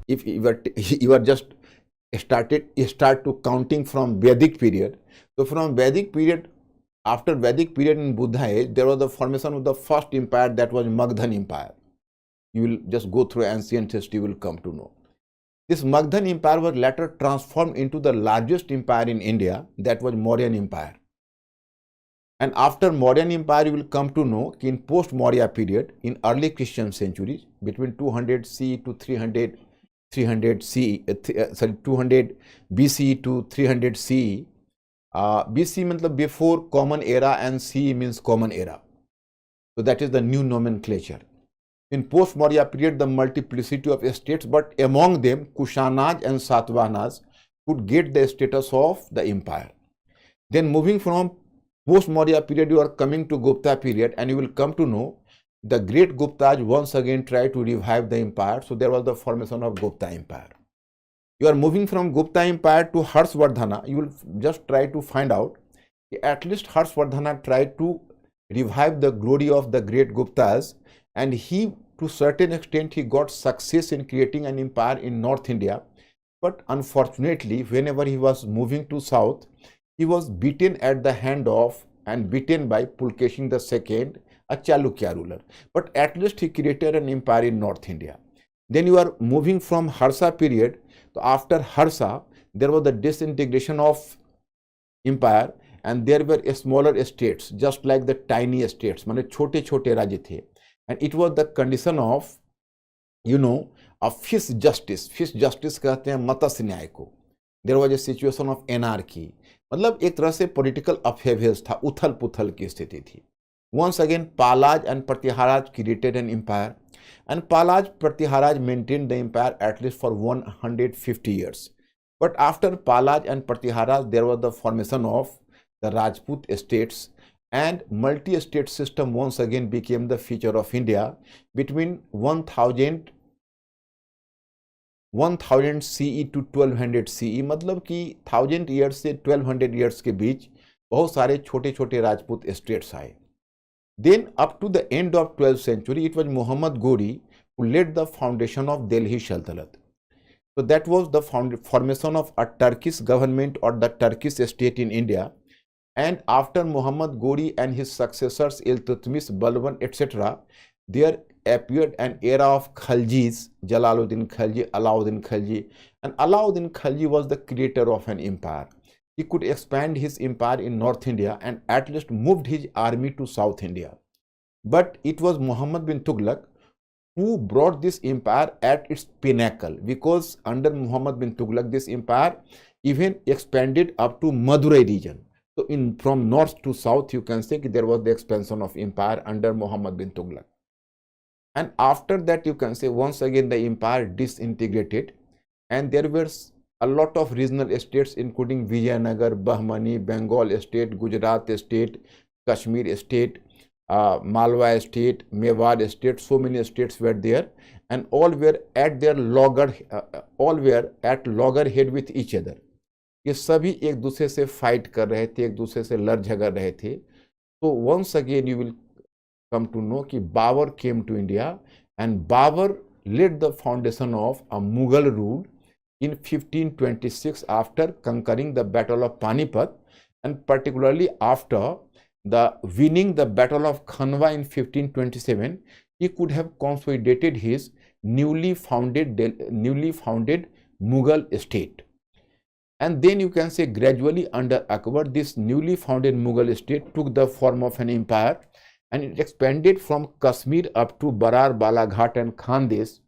if you are just start to counting from Vedic period. So from Vedic period, after Vedic period in Buddha age, there was the formation of the first empire, that was Magadhan Empire. You will just go through ancient history, you will come to know. This Magadhan Empire was later transformed into the largest empire in India, that was Mauryan Empire. And after Mauryan Empire, you will come to know in post-Maurya period, in early Christian centuries, between 200 CE to 300 CE, 200 BCE to 300 CE. BC means before common era and CE means common era. So that is the new nomenclature. In post-Maurya period, the multiplicity of states, but among them Kushanas and Satavahanas could get the status of the empire. Then moving from post-Maurya period, you are coming to Gupta period, and you will come to know the great Guptas once again try to revive the empire. So there was the formation of Gupta Empire. You are moving from Gupta Empire to Harshvardhana. You will just try to find out, at least Harshvardhana tried to revive the glory of the great Guptas, and he, to certain extent, he got success in creating an empire in North India. But unfortunately, whenever he was moving to South, he was beaten at the hand of and beaten by Pulkeshi II, a Chalukya ruler. But at least he created an empire in North India. Then you are moving from Harsha period. So after Harsha, there was the disintegration of empire, and there were smaller states, just like the tiny states, माने छोटे छोटे राज्य थे. And it was the condition of, a fish justice. Fish justice कहते हैं मत्स्य न्याय को. There was a situation of anarchy. मतलब एक तरह से political upheavals था, उथल पुथल की स्थिति थी. Once again, Palaj and Pratiharaj created an empire, and Palaj Pratiharaj maintained the empire at least for 150 years. But after Palaj and Pratiharaj, there was the formation of the Rajput estates, and multi-state system once again became the feature of India between 1000 CE to 1200 CE. मतलब कि 1000 years से 1200 years के बीच बहुत सारे छोटे छोटे Rajput states आए. Then up to the end of 12th century, it was Muhammad Ghori who laid the foundation of Delhi Sultanate. So that was the formation of a Turkish government or the Turkish state in India. And after Muhammad Ghori and his successors Iltutmish, Balban, etc., there appeared an era of Khaljis, Jalaluddin Khalji, Alauddin Khalji. And Alauddin Khalji was the creator of an empire. He could expand his empire in North India and at least moved his army to South India. But it was Muhammad bin Tughlaq who brought this empire at its pinnacle, because under Muhammad bin Tughlaq, this empire even expanded up to Madurai region. So from north to south, you can say there was the expansion of empire under Muhammad bin Tughlaq. And after that, you can say once again the empire disintegrated, and there were a lot of regional states including Vijayanagar, Bahmani, Bengal state, Gujarat state, Kashmir state, Malwa state, Mewar state. So many states were there, and all were at their loggerhead with each other. ये सभी एक दूसरे से fight कर रहे थे, एक दूसरे से लड़ झगड़ रहे थे. So once again you will come to know कि Babur came to India, and Babur laid the foundation of a Mughal rule in 1526 after conquering the Battle of Panipat, and particularly after the winning the Battle of Khanwa in 1527, he could have consolidated his newly founded Mughal state. And then you can say gradually under Akbar, this newly founded Mughal state took the form of an empire, and it expanded from Kashmir up to Barar, Balaghat and Khandesh.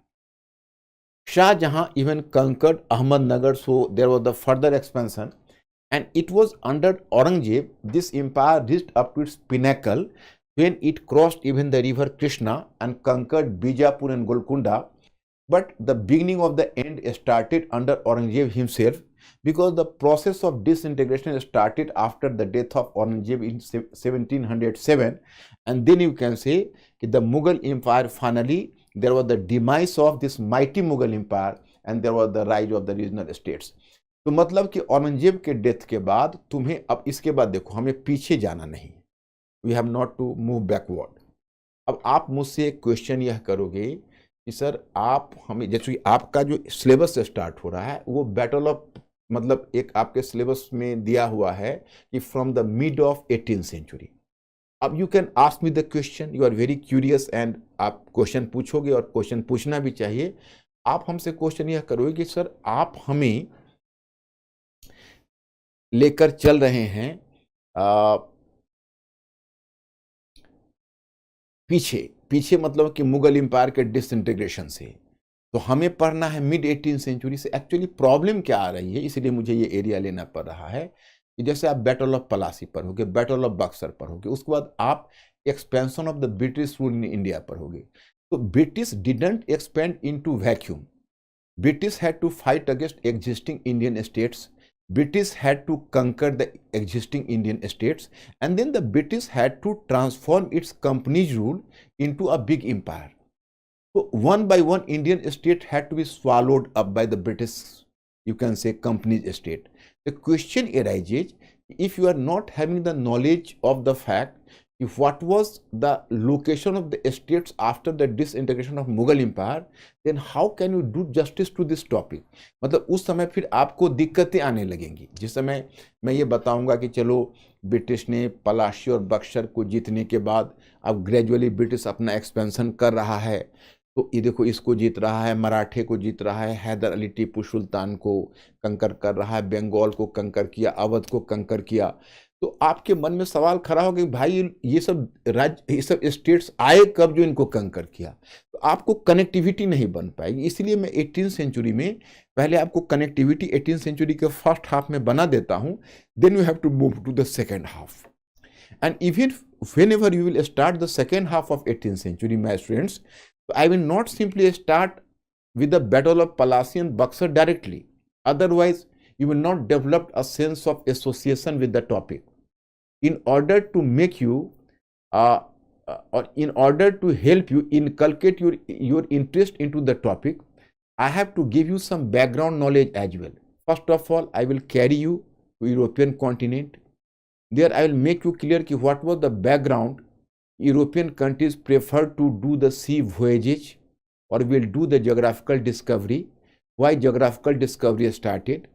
Shah Jahan even conquered Ahmednagar, so there was the further expansion. And it was under Aurangzeb, this empire reached up to its pinnacle when it crossed even the river Krishna and conquered Bijapur and Golconda. But the beginning of the end started under Aurangzeb himself, because the process of disintegration started after the death of Aurangzeb in 1707. And then you can say the Mughal Empire, finally there was the demise of this mighty Mughal Empire, and there was the rise of the regional states. तो मतलब कि औरंगजेब के death के बाद तुम्हें अब इसके बाद देखो, हमें पीछे जाना नहीं, we have not to move backward. अब आप मुझसे एक क्वेश्चन यह करोगे कि सर आप हमें, जैसे आपका जो सिलेबस से स्टार्ट हो रहा है वो बैटल ऑफ, मतलब एक आपके सिलेबस में दिया हुआ है कि from the mid of 18th century. अब you can ask me the question, you are very curious and आप क्वेश्चन पूछोगे और क्वेश्चन पूछना भी चाहिए। आप हमसे क्वेश्चन यह करोगे कि सर आप हमें लेकर चल रहे हैं पीछे पीछे, मतलब कि मुगल एम्पायर के डिसइंटीग्रेशन से, तो हमें पढ़ना है मिड 18th सेंचुरी से। एक्चुअली प्रॉब्लम क्या आ रही है, इसलिए मुझे ये एरिया लेना पड़ रहा है कि जैसे आप बैटल ऑफ पलासी पढ़ोगे, बैटल ऑफ बक्सर पढ़ोगे, उसके बाद आप expansion of the British rule in India पढ़ोगे। तो British didn't expand into vacuum, British had to fight against existing Indian states. British had to conquer the existing Indian states, and then the British had to transform its company's rule into a big empire. So one by one, Indian state had to be swallowed up by the British, you can say, company's state. The question arises, if you are not having the knowledge of the fact if what was the location of the states after the disintegration of Mughal Empire, then how can you do justice to this topic? मतलब उस समय फिर आपको दिक्कतें आने लगेंगी। जिस समय मैं ये बताऊंगा कि चलो ब्रिटिश ने पलाशी और बक्सर को जीतने के बाद अब ग्रेजुअली ब्रिटिश अपना एक्सपेंशन कर रहा है, तो ये देखो इसको जीत रहा है, मराठे को जीत रहा है, हैदर अली टीपू सुल्तान को कंकर कर रहा है, बंगाल को कंकर किया, अवध को कंकर किया। तो आपके मन में सवाल खड़ा हो कि भाई ये सब राज्य, ये सब स्टेट्स आए कब जो इनको कंकर किया? तो आपको कनेक्टिविटी नहीं बन पाएगी। इसलिए मैं 18th सेंचुरी में पहले आपको कनेक्टिविटी 18th सेंचुरी के फर्स्ट हाफ में बना देता हूं, then you have to move to the second half. And even whenever you will start the second half of 18th century, my students, I will not simply start with the battle of Plassey and Buxar directly. Otherwise, you will not develop a sense of association with the topic. In order to make you, or in order to help you inculcate your interest into the topic, I have to give you some background knowledge as well. First of all, I will carry you to European continent. There I will make you clear ki what was the background European countries prefer to do the sea voyages or will do the geographical discovery. Why geographical discovery started?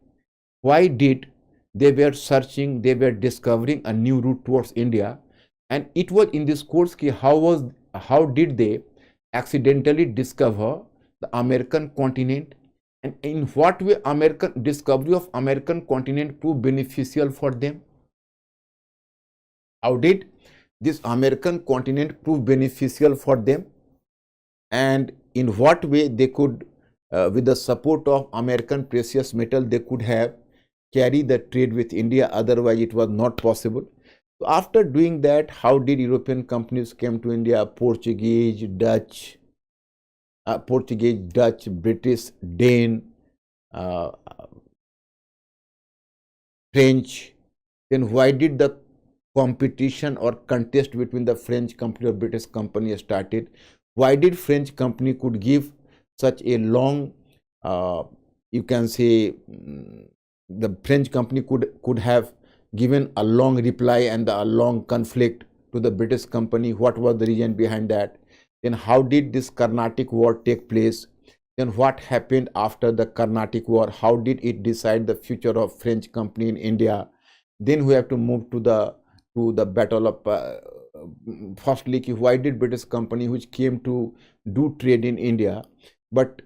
Why did they were searching, they were discovering a new route towards India, and it was in this course ki how did they accidentally discover the American continent, and in what way American discovery of American continent proved beneficial for them. How did this American continent prove beneficial for them, and in what way they could, with the support of American precious metal, they could have carry the trade with India, otherwise it was not possible. So after doing that, how did European companies came to India? Portuguese, Dutch, British, Dane, French. Then why did the competition or contest between the French company or British company started? Why did French company could give such a long, you can say, the French company could have given a long reply and a long conflict to the British company? What was the reason behind that? Then how did this Carnatic War take place? Then what happened after the Carnatic War? How did it decide the future of French company in India? Then we have to move to the battle of firstly, why did British company which came to do trade in India, but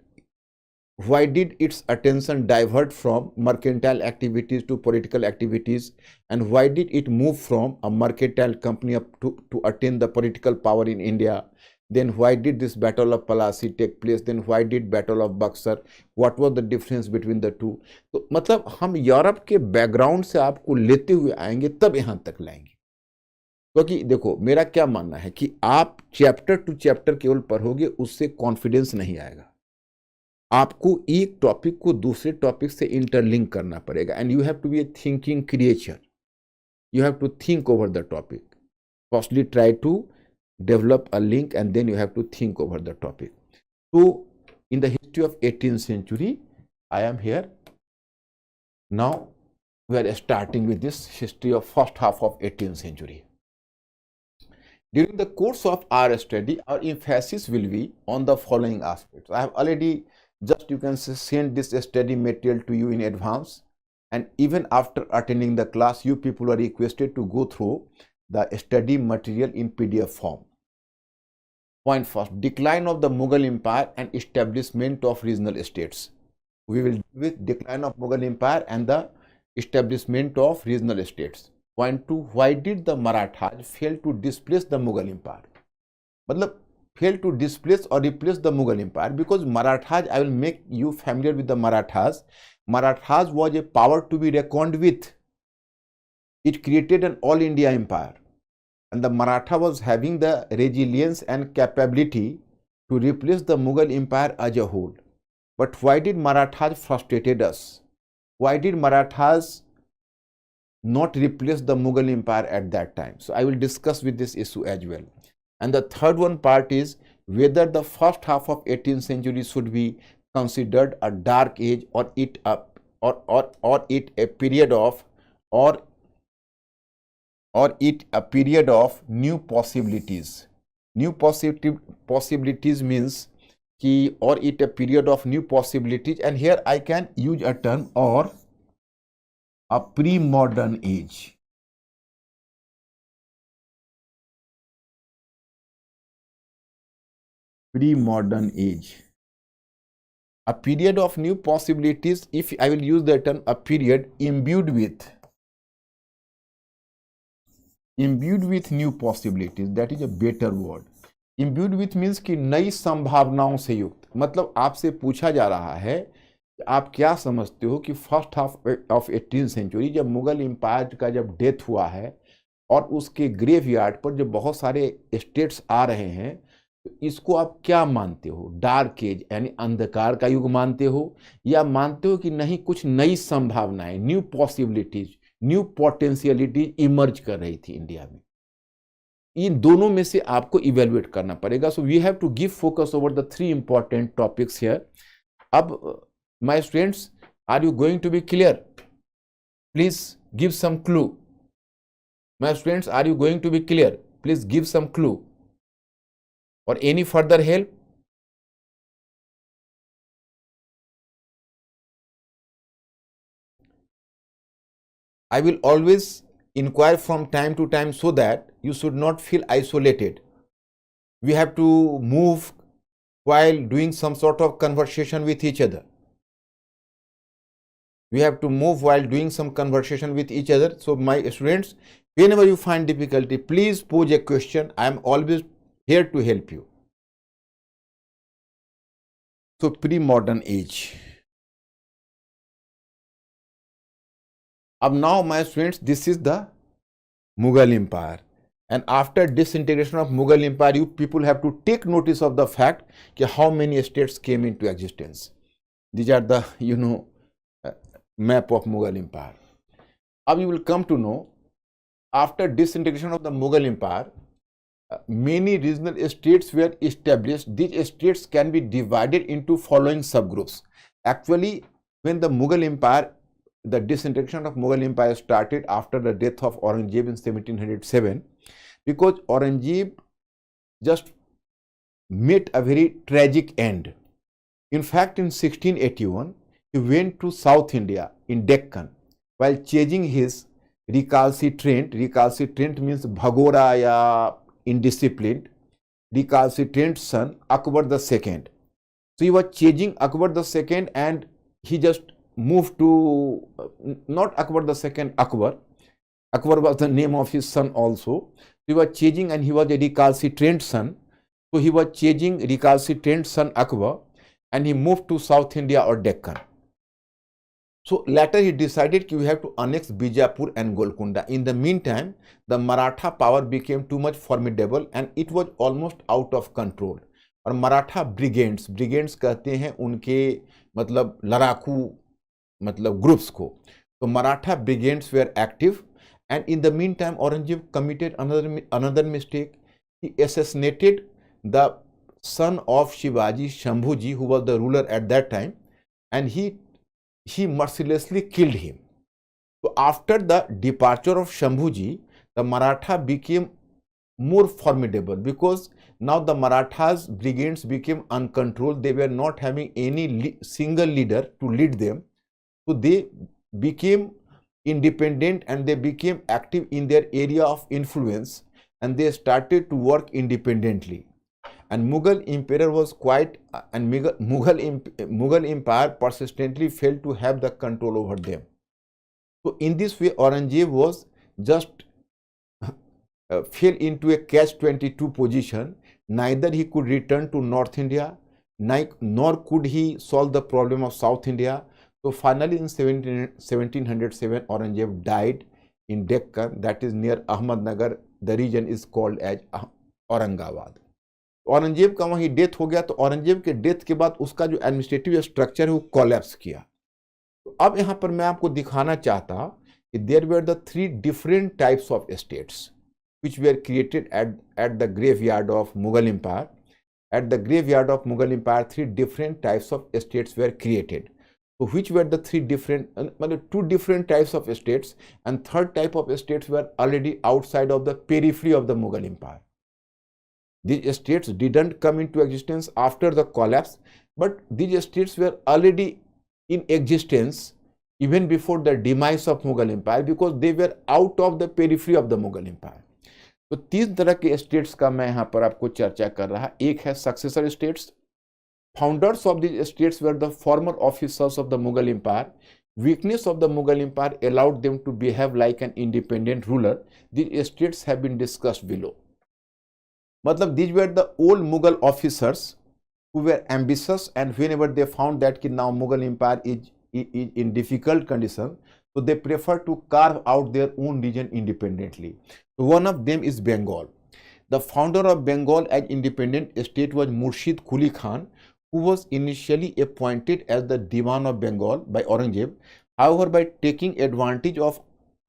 why did its attention divert from mercantile activities to political activities, and why did it move from a mercantile company up to attain the political power in India? Then why did this battle of Plassey take place? Then why did battle of Buxar? What was the difference between the two? तो मतलब हम Europe के background से आपको लेते हुए आएंगे, तब यहाँ तक लाएंगे। क्योंकि देखो मेरा क्या मानना है कि आप चैप्टर टू चैप्टर केवल पढ़ोगे, उससे कॉन्फिडेंस नहीं आएगा। आपको एक टॉपिक को दूसरे टॉपिक से इंटरलिंक करना पड़ेगा, and you have to be a thinking creature. You have to think over the topic. Firstly, try to develop a link, and then you have to think over the topic. So, in the history of 18th century, I am here. Now, we are starting with this history of first half of 18th century. During the course of our study, our emphasis will be on the following aspects. I have already just, you can say, sent this study material to you in advance, and even after attending the class, you people are requested to go through the study material in PDF form. Point first, decline of the Mughal Empire and establishment of regional states. We will deal with decline of Mughal Empire and the establishment of regional states. Point 2, why did the Marathas fail to displace the Mughal Empire? मतलब fail to displace or replace the Mughal Empire, because Marathas, I will make you familiar with the Marathas. Marathas was a power to be reckoned with. It created an all India empire, and the Maratha was having the resilience and capability to replace the Mughal Empire as a whole. But why did Marathas frustrated us? Why did Marathas not replace the Mughal Empire at that time? So I will discuss with this issue as well. And the third one part is whether the first half of 18th century should be considered a dark age, or it a period of new possibilities. New possibilities means ki, or it a period of new possibilities, and here I can use a term, or a pre-modern age. Pre-modern age. A period of new possibilities, if I will use the term, a period imbued with new possibilities. That is a better word. Imbued with means कि नई संभावनाओं से युक्त. मतलब आपसे पूछा जा रहा है कि आप क्या समझते हो कि first half of 18th century, जब मुगल एम्पायर का जब डेथ हुआ है और उसके ग्रेवयार्ड पर जब बहुत सारे स्टेट्स आ रहे हैं, तो इसको आप क्या मानते हो? डार्क एज यानी अंधकार का युग मानते हो, या मानते हो कि नहीं, कुछ नई संभावनाएं, new possibilities, new potentialities emerge कर रही थी इंडिया में? इन दोनों में से आपको इवेल्युएट करना पड़ेगा. So we have to give focus over the 3 important topics here. अब my students, are you going to be clear? Please give some clue. My students, are you going to be clear? Please give some clue or any further help. I will always inquire from time to time so that you should not feel isolated. We have to move while doing some sort of conversation with each other. We have to move while doing some conversation with each other. So my students, whenever you find difficulty, please pose a question. I am always here to help you. So pre-modern age. Now my students, this is the Mughal Empire, and after disintegration of Mughal Empire, you people have to take notice of the fact that how many states came into existence. These are the map of Mughal Empire. Now you will come to know, after disintegration of the Mughal Empire, many regional states were established. These states can be divided into following subgroups. Actually, when the Mughal Empire, the disintegration of Mughal Empire started after the death of Aurangzeb in 1707, because Aurangzeb just met a very tragic end. In fact, in 1681, he went to South India in Deccan while chasing his recalcitrant means Bhagora ya indisciplined, recalcitrant son Akbar II. So he was chasing Akbar II, and he just moved to not Akbar II, Akbar. Akbar was the name of his son also. He was chasing, and he was a recalcitrant son. So he was chasing recalcitrant son Akbar, and he moved to South India or Deccan. So later he decided that we have to annex Bijapur and Golconda. In the meantime, the Maratha power became too much formidable and it was almost out of control. और Maratha brigades कहते हैं उनके मतलब लड़ाकू मतलब groups को. So Maratha brigades were active, and in the meantime Aurangzeb committed another mistake. He assassinated the son of Shivaji, Shambhuji, who was the ruler at that time, and he mercilessly killed him. So after the departure of Shambhuji, the Maratha became more formidable, because now the Marathas brigades became uncontrolled. They were not having any single leader to lead them. So they became independent and they became active in their area of influence, and they started to work independently. And Mughal emperor was Mughal empire persistently failed to have the control over them. So in this way, Aurangzeb was just fell into a catch-22 position. Neither he could return to North India, nor could he solve the problem of South India. So finally in 1707, Aurangzeb died in Deccan, that is near Ahmednagar. The region is called as Aurangabad. Aurangzeb का वहीं death हो गया, तो औरंगजेब के death के बाद उसका जो एडमिनिस्ट्रेटिव स्ट्रक्चर है वो कोलैप्स किया. तो अब यहाँ पर मैं आपको दिखाना चाहता कि there were the 3 different types of states which were created at the graveyard of Mughal Empire. At the graveyard of Mughal Empire, 3 different types of states were created. So which were the 2 different types of states, and third type of states were already outside of the periphery of the Mughal Empire. These states didn't come into existence after the collapse, but these states were already in existence even before the demise of Mughal Empire, because they were out of the periphery of the Mughal Empire. तो 3 तरह के states का मैं यहाँ पर आपको चर्चा कर रहा. एक है successor states. Founders of this states were the former officers of the Mughal empire. Weakness of the Mughal empire allowed them to behave like an independent ruler. This states have been discussed below. मतलब these were the old Mughal officers who were ambitious, and whenever they found that now Mughal Empire is in difficult condition, so they prefer to carve out their own region independently. So one of them is Bengal. The founder of Bengal as independent state was Murshid Quli Khan, who was initially appointed as the Diwan of Bengal by Aurangzeb. However, by taking advantage of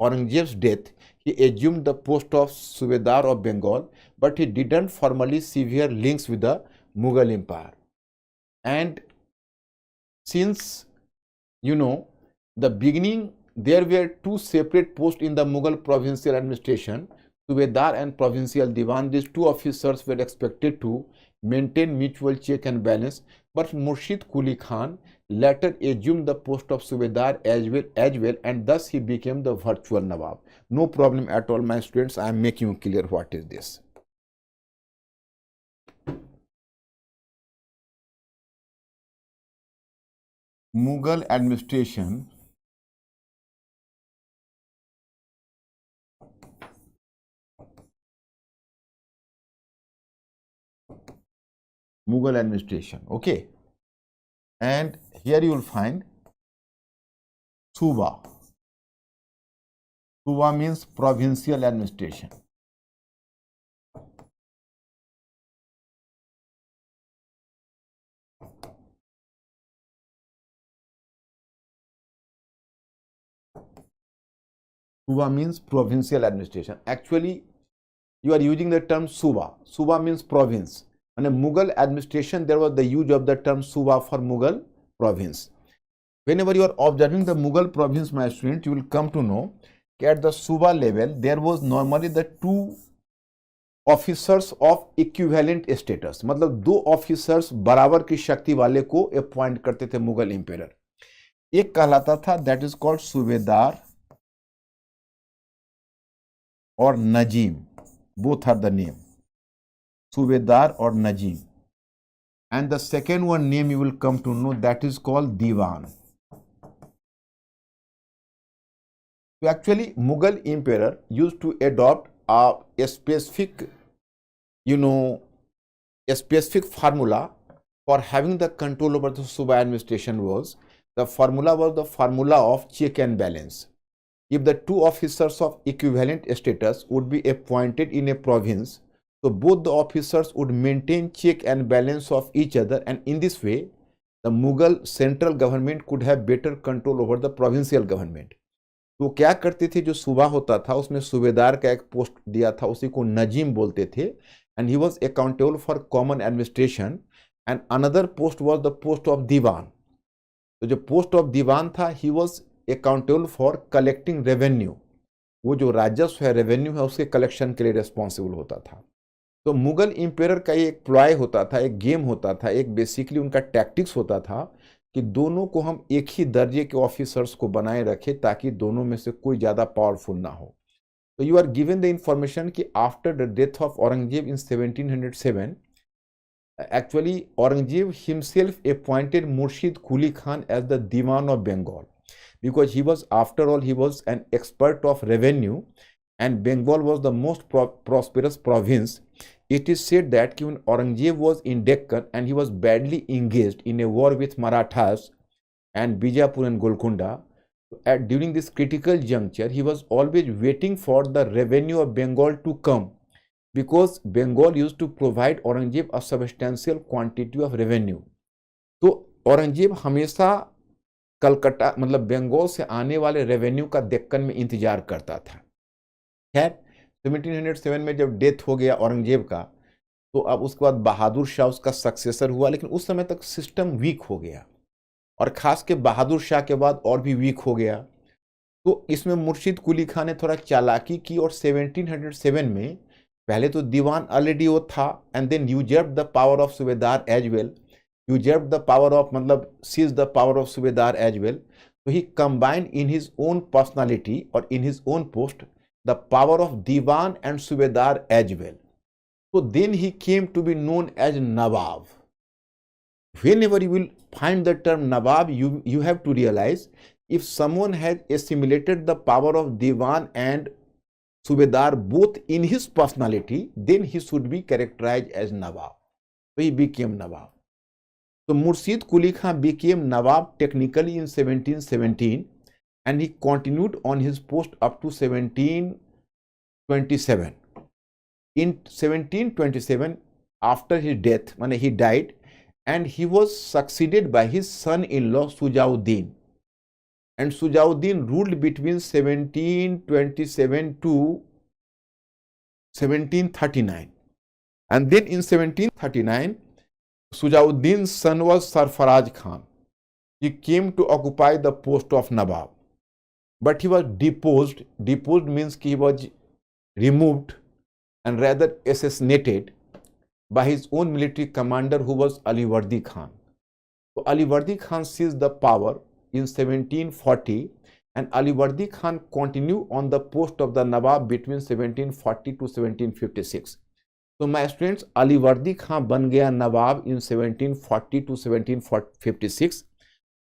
Aurangzeb's death, he assumed the post of Subedar of Bengal, but he didn't formally sever links with the Mughal Empire. And since, the beginning, there were 2 separate posts in the Mughal provincial administration, Subedar and provincial Diwan. These 2 officers were expected to maintain mutual check and balance, but Murshid Quli Khan later assumed the post of Subedar as well, and thus he became the virtual Nawab. No problem at all, my students. I am making you clear what is this. Mughal administration okay, and here you will find Suba. Suba means provincial administration. Suba means provincial administration. Actually, you are using the term Suba. Suba means province. And in Mughal administration, there was the use of the term Suba for Mughal province. Whenever you are observing the Mughal province, my student, you will come to know that at the Suba level, there was normally the 2 officers of equivalent status. मतलब 2 officers बराबर की शक्ति वाले को appoint करते थे Mughal empire. एक कहलाता था, that is called सूबेदार और Nazim. Both are the name, Subedar or Najim. And the second one name you will come to know, that is called Diwan. So actually, Mughal emperor used to adopt a specific, a specific formula for having the control over the Suba administration. The formula was the formula of check and balance. If the 2 officers of equivalent status would be appointed in a province, so both the officers would maintain check and balance of each other, and in this way, the Mughal central government could have better control over the provincial government. तो क्या करते थे, जो सूबा होता था उसमें सूबेदार का एक पोस्ट दिया था, उसी को नजीम बोलते थे, and he was accountable for common administration, and another post was the post of Diwan. तो जो post of Diwan था, he was accountable for collecting revenue. वो जो राजस्व है, रेवेन्यू है, उसके कलेक्शन के लिए रिस्पॉन्सिबल होता था। तो मुगल इंपेयर का ये एक प्लॉय होता था, एक गेम होता था, एक बेसिकली उनका टैक्टिक्स होता था कि दोनों को हम एक ही दर्जे के ऑफिसर्स को बनाए रखें ताकि दोनों में से कोई ज़्यादा पावरफुल ना हो। तो you are given the information कि after the death of Aurangzeb in 1707, actually Aurangzeb himself appointed Murshid Quli Khan as the Diwan of Bengal, because he was, after all, he was an expert of revenue, and Bengal was the most prosperous province. It is said that when Aurangzeb was in Deccan and he was badly engaged in a war with Marathas and Bijapur and Golconda, during this critical juncture, he was always waiting for the revenue of Bengal to come, because Bengal used to provide Aurangzeb a substantial quantity of revenue. तो औरंगजेब हमेशा कलकत्ता मतलब बंगाल से आने वाले revenue का दक्कन में इंतजार करता था। खैर 1707 में जब डेथ हो गया औरंगजेब का, तो अब उसके बाद बहादुर शाह उसका सक्सेसर हुआ, लेकिन उस समय तक सिस्टम वीक हो गया, और खास के बहादुर शाह के बाद और भी वीक हो गया। तो इसमें मुर्शिद कुली खान ने थोड़ा चालाकी की और 1707 में पहले तो दीवान ऑलरेडी वो था, and then usurp the power of subedar as well, usurp the power of मतलब seize the power of subedar as well. तो he combine in his own personality और in his own post the power of diwan and subedar as well. So then he came to be known as Nawab. Whenever you will find the term Nawab, you have to realize if someone has assimilated the power of Diwan and Subedar both in his personality, then he should be characterized as Nawab. So he became Nawab. So Murshid Quli Khan became Nawab technically in 1717, and he continued on his post up to 1727. In 1727, after his death, when he died, and he was succeeded by his son-in-law Sujauddin, and Sujauddin ruled between 1727 to 1739. And then in 1739, Sujauddin's son was Sarfaraz Khan. He came to occupy the post of Nawab, but he was deposed. Deposed means he was removed and rather assassinated by his own military commander, who was Aliwardi Khan. So Aliwardi Khan seized the power in 1740, and Aliwardi Khan continued on the post of the Nawab between 1740 to 1756. So my students, Aliwardi Khan ban gaya Nawab in 1740 to 1756.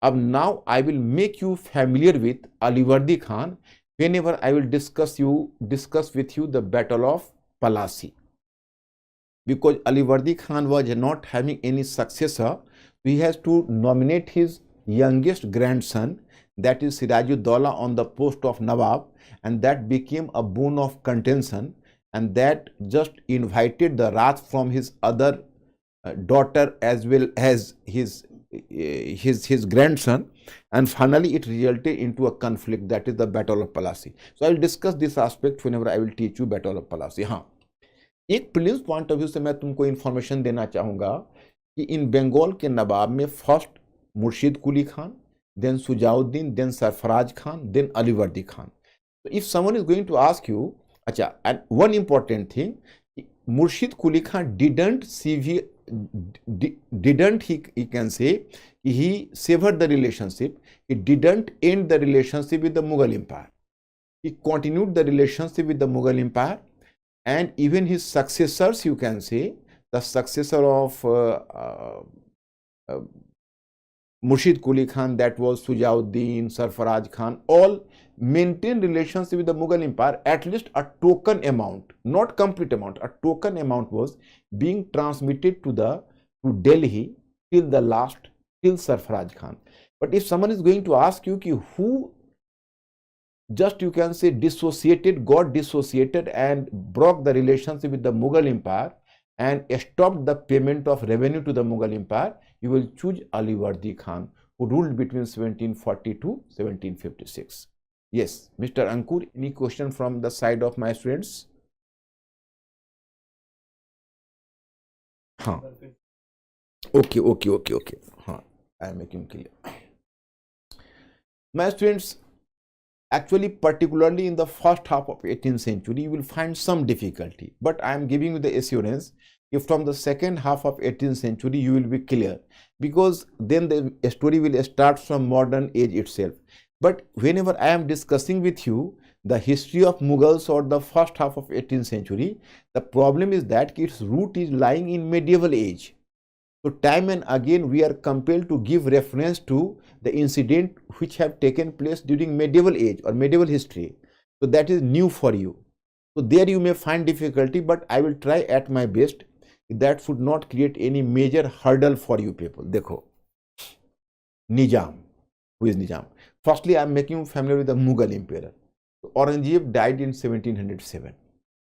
अब now I will make you familiar with Aliwardi Khan whenever I will discuss with you the Battle of Palasi, because Aliwardi Khan was not having any successor. He has to nominate his youngest grandson, that is Sirajuddaulah, on the post of Nawab, and that became a bone of contention, and that just invited the wrath from his other daughter as well as his grandson, and finally it resulted into a conflict, that is the Battle of Palasi. So I will discuss this aspect whenever I will teach you Battle of Palasi. हाँ, एक prelims point of view से मैं तुमको information देना चाहूंगा कि इन बंगाल के नवाब में first Murshid Quli Khan, then Shujauddin, then Sarfaraz Khan, then Alivardi Khan. तो if someone is going to ask you, अच्छा, and one important thing, Murshid Quli Khan he can say he severed the relationship. He didn't end the relationship with the Mughal Empire. He continued the relationship with the Mughal Empire, and even his successors, you can say, the successor of Murshid Quli Khan, that was Sujauddin, Sarfaraj Khan, all maintained relationship with the Mughal Empire. At least a token amount, not complete amount, a token amount was being transmitted to Delhi till the last, till Sarfaraj Khan. But if someone is going to ask you who just, you can say, got dissociated and broke the relationship with the Mughal Empire and stopped the payment of revenue to the Mughal Empire, you will choose Aliwardi Khan, who ruled between 1740 to 1756. Yes, Mr. Ankur, any question from the side of my students? हाँ, okay. हाँ, I am making clear. My students, Actually, particularly in the first half of 18th century, you will find some difficulty. But I am giving you the assurance, if from the second half of 18th century, you will be clear. Because then the story will start from modern age itself. But whenever I am discussing with you the history of Mughals or the first half of 18th century, the problem is that its root is lying in medieval age. So time and again we are compelled to give reference to the incident which have taken place during medieval age or medieval history. So that is new for you. So there you may find difficulty, but I will try at my best. That should not create any major hurdle for you people. Dekho, Nizam. Who is Nizam? Firstly, I am making you familiar with the Mughal emperor. Aurangzeb died in 1707.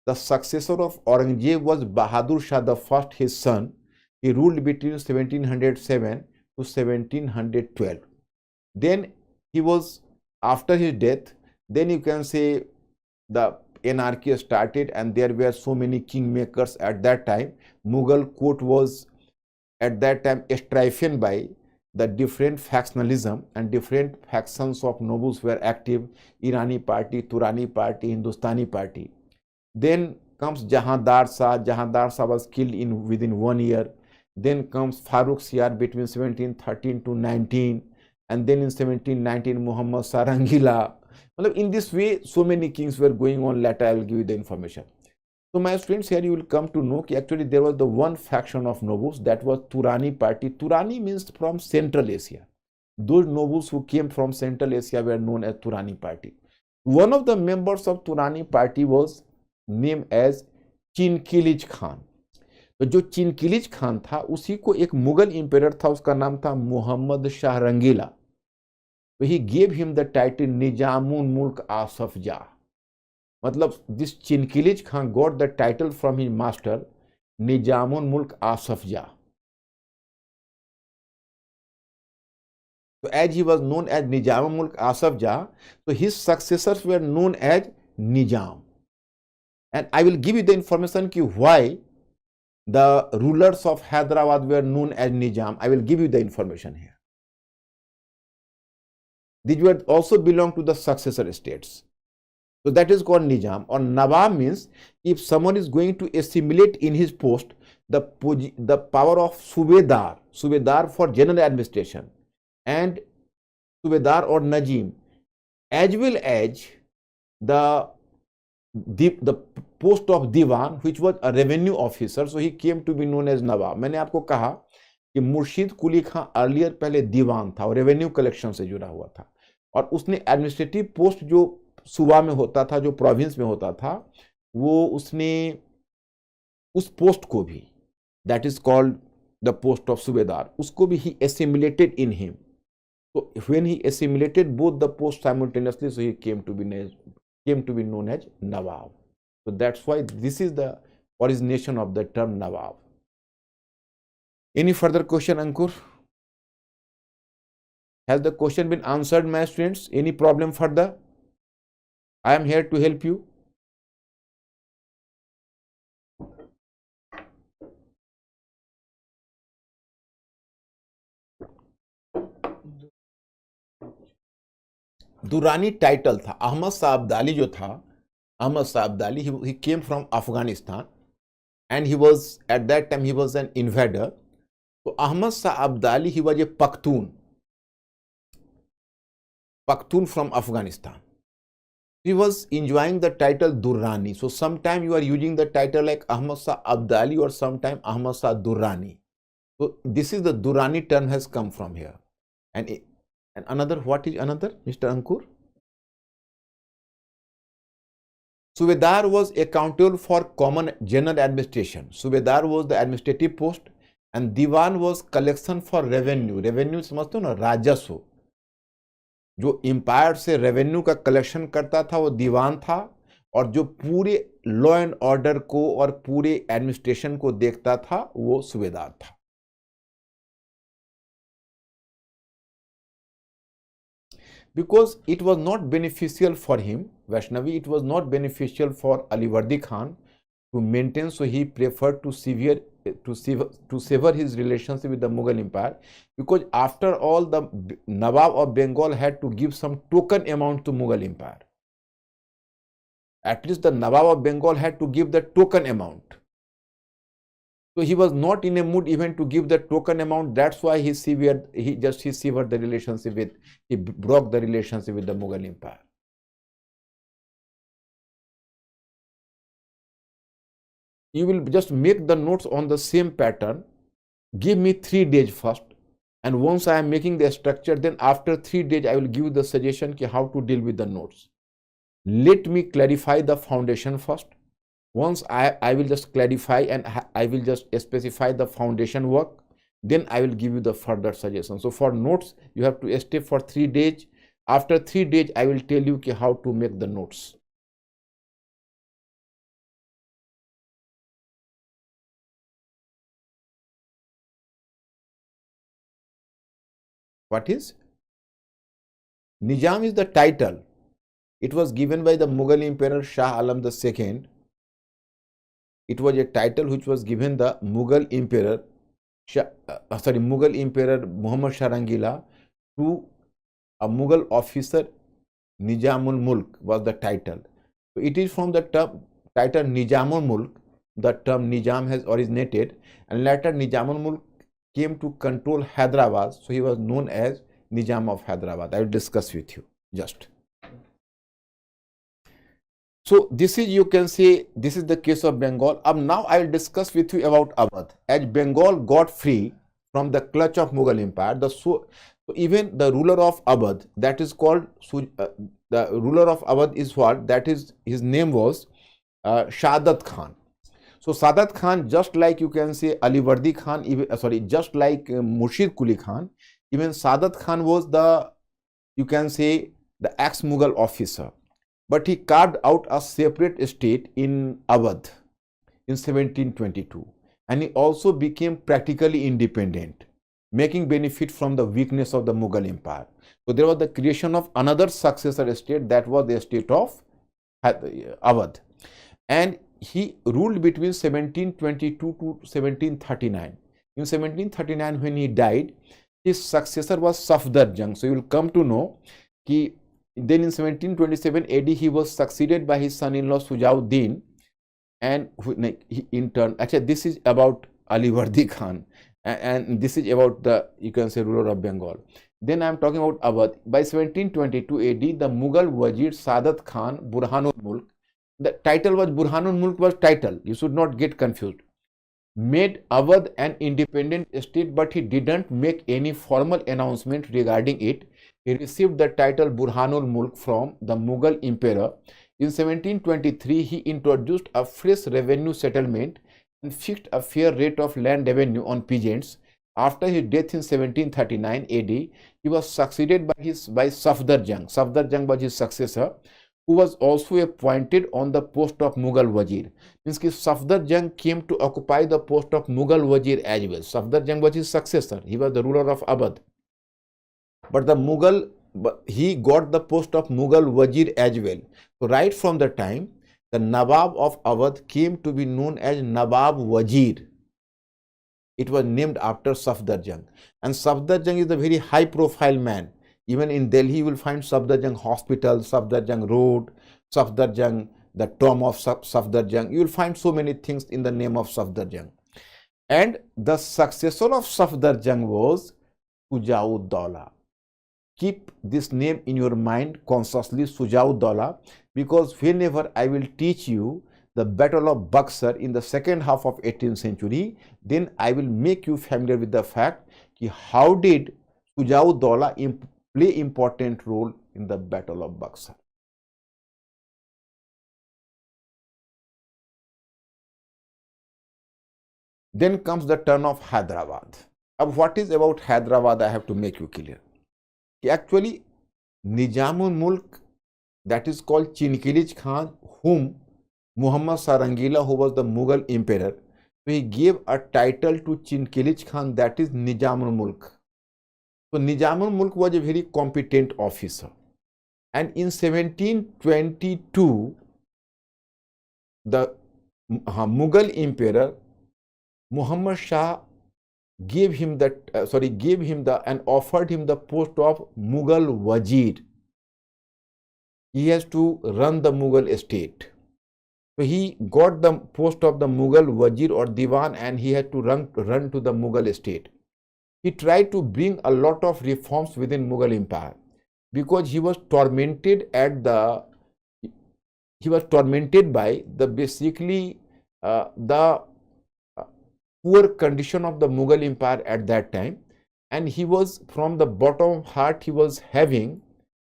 The successor of Aurangzeb was Bahadur Shah I, his son. He ruled between 1707 to 1712. Then he was, after his death, then you can say the anarchy started and there were so many kingmakers at that time. Mughal court was at that time strifen by the different factionalism and different factions of nobles were active. Irani party, Turani party, Hindustani party. Then comes Jahandar Shah. Jahandar Shah was killed within 1 year. Then comes Farooq Siyar between 1713 to 19, and then in 1719 Muhammad Sarangila. In this way, so many kings were going on. Later I will give you the information. So my students, here you will come to know that actually there was the one faction of nobles, that was Turani party. Turani means from Central Asia. Those nobles who came from Central Asia were known as Turani party. One of the members of Turani party was named as Chinkilij Khan. तो जो चिनकिलिज खान था उसी को एक मुगल इंपेरर था, उसका नाम था मोहम्मद शाह रंगीला. तो he gave him the title Nizamul Mulk Asaf Jah. मतलब this Chinqilich Khan got the title from his master Nizamul Mulk Asaf जा. So as he was known as Nizam Mulk Asaf Jah, so his successors were known as Nizam. And I will give you the information why the rulers of Hyderabad were known as Nizam. I will give you the information here. These were also belong to the successor states. So that is called Nizam. Or Nawab means if someone is going to assimilate in his post the power of Subedar for general administration, and Subedar or Najim, as well as the post of Diwan, which was a revenue officer. So he came to be known as Nawab. मैंने आपको कहा कि मुर्शिद कुली खां earlier पहले दीवान था और revenue collection से जुड़ा हुआ था, और उसने एडमिनिस्ट्रेटिव पोस्ट जो सूबा में होता था, जो प्रोविंस में होता था, वो उसने उस पोस्ट को भी, that is called the post of सूबेदार, उसको भी ही assimilated in him. So when he assimilated both the posts simultaneously, so he came to be known as Nawab. So that's why this is the origination of the term Nawab. Any further question, Ankur? Has the question been answered, my students? Any problem further? I am here to help you. Durrani title था. अहमद शाह अब्दाली जो था, Ahmad Shah Abdali, he came from Afghanistan, and he was, at that time, he was an invader. So Ahmad Shah Abdali, he was a Pakhtun from Afghanistan. He was enjoying the title Durrani. So sometime you are using the title like Ahmad Shah Abdali, or sometime Ahmad Shah Durrani. So this is the Durrani term has come from here. And another, what is another, Mr. Ankur? Subedar was accountable for common general administration. Subedar was the administrative post, and Diwan was collection for revenue. Revenue समझते हो ना, राजस्व. जो empire से revenue का collection करता था वो दीवान था, और जो पूरे लॉ एंड ऑर्डर को और पूरे एडमिनिस्ट्रेशन को देखता था वो सूबेदार था. Because it was not beneficial for him, Vaishnavi, it was not beneficial for Alivardi Khan to maintain, so he preferred to to sever his relationship with the Mughal Empire, because after all the Nawab of Bengal had to give some token amount to Mughal Empire. At least the Nawab of Bengal had to give the token amount. So he was not in a mood even to give the token amount. That's why he severed the relationship with, he broke the relationship with the Mughal Empire. You will just make the notes on the same pattern. Give me 3 days first, and once I am making the structure, then after 3 days I will give the suggestion ki how to deal with the notes. Let me clarify the foundation first. Once I will just clarify and I will just specify the foundation work, then I will give you the further suggestion. So for notes, you have to stay for 3 days. After 3 days, I will tell you how to make the notes. What is? Nizam is the title. It was given by the Mughal Emperor Shah Alam II. It was a title which was given the Mughal Emperor, Mughal Emperor Muhammad Shah Rangila to a Mughal officer. Nizamul Mulk was the title. So it is from the term title Nizamul Mulk, the term Nizam has originated, and later Nizamul Mulk came to control Hyderabad, so he was known as Nizam of Hyderabad. I will discuss with you just. So this is, you can say, this is the case of Bengal. Now I will discuss with you about Awadh. As Bengal got free from the clutch of Mughal Empire, so even the ruler of Awadh, that is called, the ruler of Awadh is what? That is, his name was Shadat Khan. So Sadat Khan, just like you can say Alivardi Khan, just like Murshid Quli Khan, even Sadat Khan was the, you can say, the ex-Mughal officer. But he carved out a separate state in Awadh in 1722. And he also became practically independent, making benefit from the weakness of the Mughal Empire. So there was the creation of another successor state, that was the state of Awadh. And he ruled between 1722 to 1739. In 1739, when he died, his successor was Safdar Jung. So you will come to know that then in 1727 AD, he was succeeded by his son-in-law Sujauddin, and in turn, actually this is about Alivardi Khan, and this is about the, you can say, ruler of Bengal. Then I am talking about Awadh. By 1722 AD, the Mughal Wazir Sadat Khan Burhanul Mulk, the title was Burhanul Mulk was title, you should not get confused, made Awadh an independent state, but he didn't make any formal announcement regarding it. He received the title Burhanul Mulk from the Mughal Emperor. In 1723, he introduced a fresh revenue settlement and fixed a fair rate of land revenue on peasants. After his death in 1739 AD, he was succeeded by Safdar Jung. Safdar Jung was his successor, who was also appointed on the post of Mughal Wazir. Means that Safdar Jung came to occupy the post of Mughal Wazir as well. Safdar Jung was his successor. He was the ruler of Awadh. But the Mughal, he got the post of Mughal Wazir as well. So right from the time, the Nawab of Awadh came to be known as Nawab Wazir. It was named after Safdar Jung. And Safdar Jung is a very high profile man. Even in Delhi, you will find Safdar Jung Hospital, Safdar Jung Road, Safdar Jung, the tomb of Safdar Jung. You will find so many things in the name of Safdar Jung. And the successor of Safdar Jung was Sujauddaulah. Keep this name in your mind consciously, Sujauddaulah, because whenever I will teach you the Battle of Buxar in the second half of 18th century, then I will make you familiar with the fact that how did Sujauddaulah play important role in the Battle of Buxar. Then comes the turn of Hyderabad. Now, what is about Hyderabad, I have to make you clear. Actually, Nizamul Mulk, that is called Chinkilij Khan, whom Muhammad Shah Rangila, who was the Mughal emperor, so he gave a title to Chinkilij Khan, that is Nizamul Mulk. So Nizamul Mulk was a very competent officer. And in 1722, the Mughal emperor Muhammad Shah gave him the and offered him the post of Mughal Wazir. He has to run the Mughal estate. So he got the post of the Mughal Wazir or Diwan, and he had to run to the Mughal estate. He tried to bring a lot of reforms within Mughal Empire because he was tormented by the basically the poor condition of the Mughal Empire at that time, and he was from the bottom of heart he was having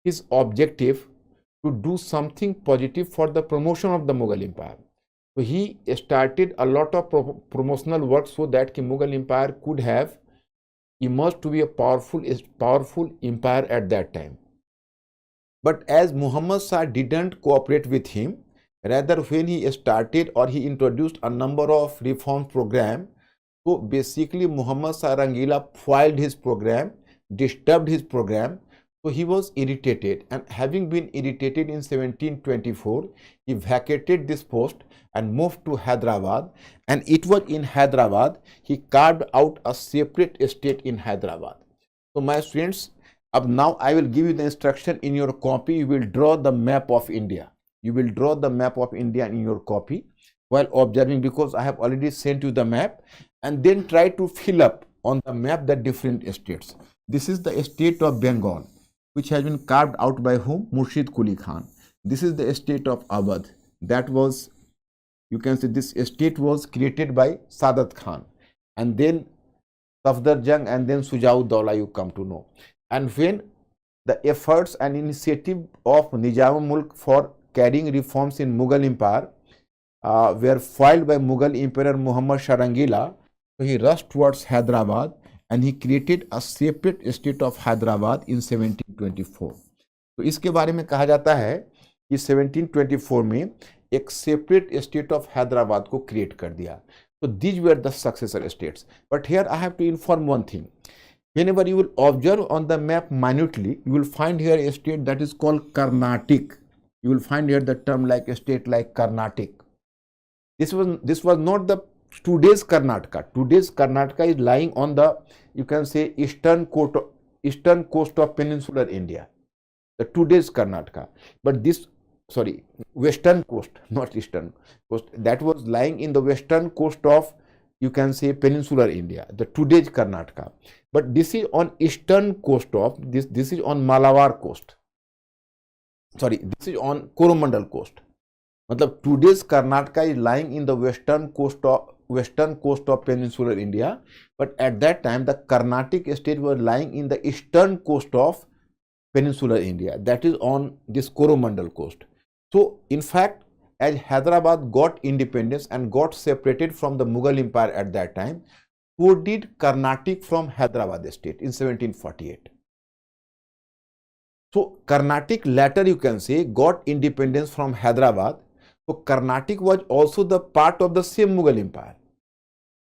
his objective to do something positive for the promotion of the Mughal Empire. So he started a lot of promotional work so that the Mughal Empire could have emerged to be a powerful empire at that time. But as Muhammad Shah didn't cooperate with him, rather when he started or he introduced a number of reform program, so basically Muhammad Shah Rangila foiled his program, disturbed his program. So he was irritated, and having been irritated in 1724, he vacated this post and moved to Hyderabad, and it was in Hyderabad he carved out a separate estate in Hyderabad. So my students, now I will give you the instruction in your copy. You will draw the map of India. You will draw the map of India in your copy while observing, because I have already sent you the map, and then try to fill up on the map the different estates. This is the estate of Bengal, which has been carved out by whom? Murshid Quli Khan. This is the estate of Awadh. That was, you can say, this estate was created by Sadat Khan, and then Safdar Jung, and then Sujaud-Dawla, you come to know. And when the efforts and initiative of Nizam-ul-Mulk for carrying reforms in Mughal Empire were foiled by Mughal Emperor Muhammad Shah Rangila, so he rushed towards Hyderabad and he created a separate estate of Hyderabad in 1724. तो इसके बारे में कहा जाता है कि 1724 में एक सेपरेट स्टेट ऑफ हैदराबाद को क्रिएट कर दिया. So these were the successor states. But here I have to inform one thing. Whenever you will observe on the map minutely, you will find here a state that is called Carnatic. You will find here the term like a state like Carnatic. This was not the today's Karnataka. Today's Karnataka is lying on the, you can say, eastern coast of peninsular India. The today's Karnataka. But this, sorry, western coast, not eastern coast, that was lying in the western coast of, you can say, peninsular India, the today's Karnataka. But this is on eastern coast of, this is on Malabar coast. Sorry, this is on Coromandel coast. Matlab today's Karnataka is lying in the western coast of peninsular India, but at that time the Carnatic state was lying in the eastern coast of peninsular India, that is on this Coromandel coast. So in fact, as Hyderabad got independence and got separated from the Mughal Empire at that time, so did Carnatic from Hyderabad state in 1748. So Carnatic later, you can say, got independence from Hyderabad. So Carnatic was also the part of the same Mughal Empire.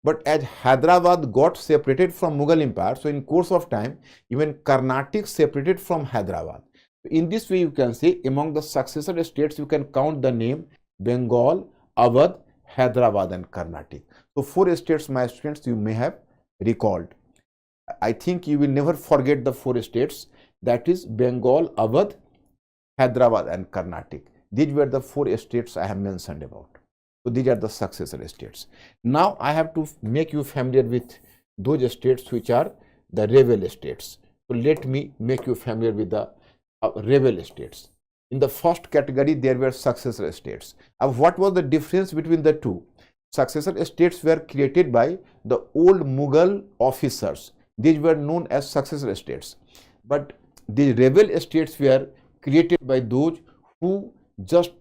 But as Hyderabad got separated from Mughal Empire, so in course of time, even Carnatic separated from Hyderabad. In this way, you can say, among the successor states, you can count the name Bengal, Awadh, Hyderabad and Carnatic. So 4 states, my students, you may have recalled. I think you will never forget the 4 states, that is Bengal, Awadh, Hyderabad and Carnatic. These were the 4 states I have mentioned about. So these are the successor states. Now I have to make you familiar with those states which are the rebel states. So let me make you familiar with the rebel states. In the first category, there were successor states. What was the difference between the two? Successor states were created by the old Mughal officers. These were known as successor states. But the rebel states were created by those who just,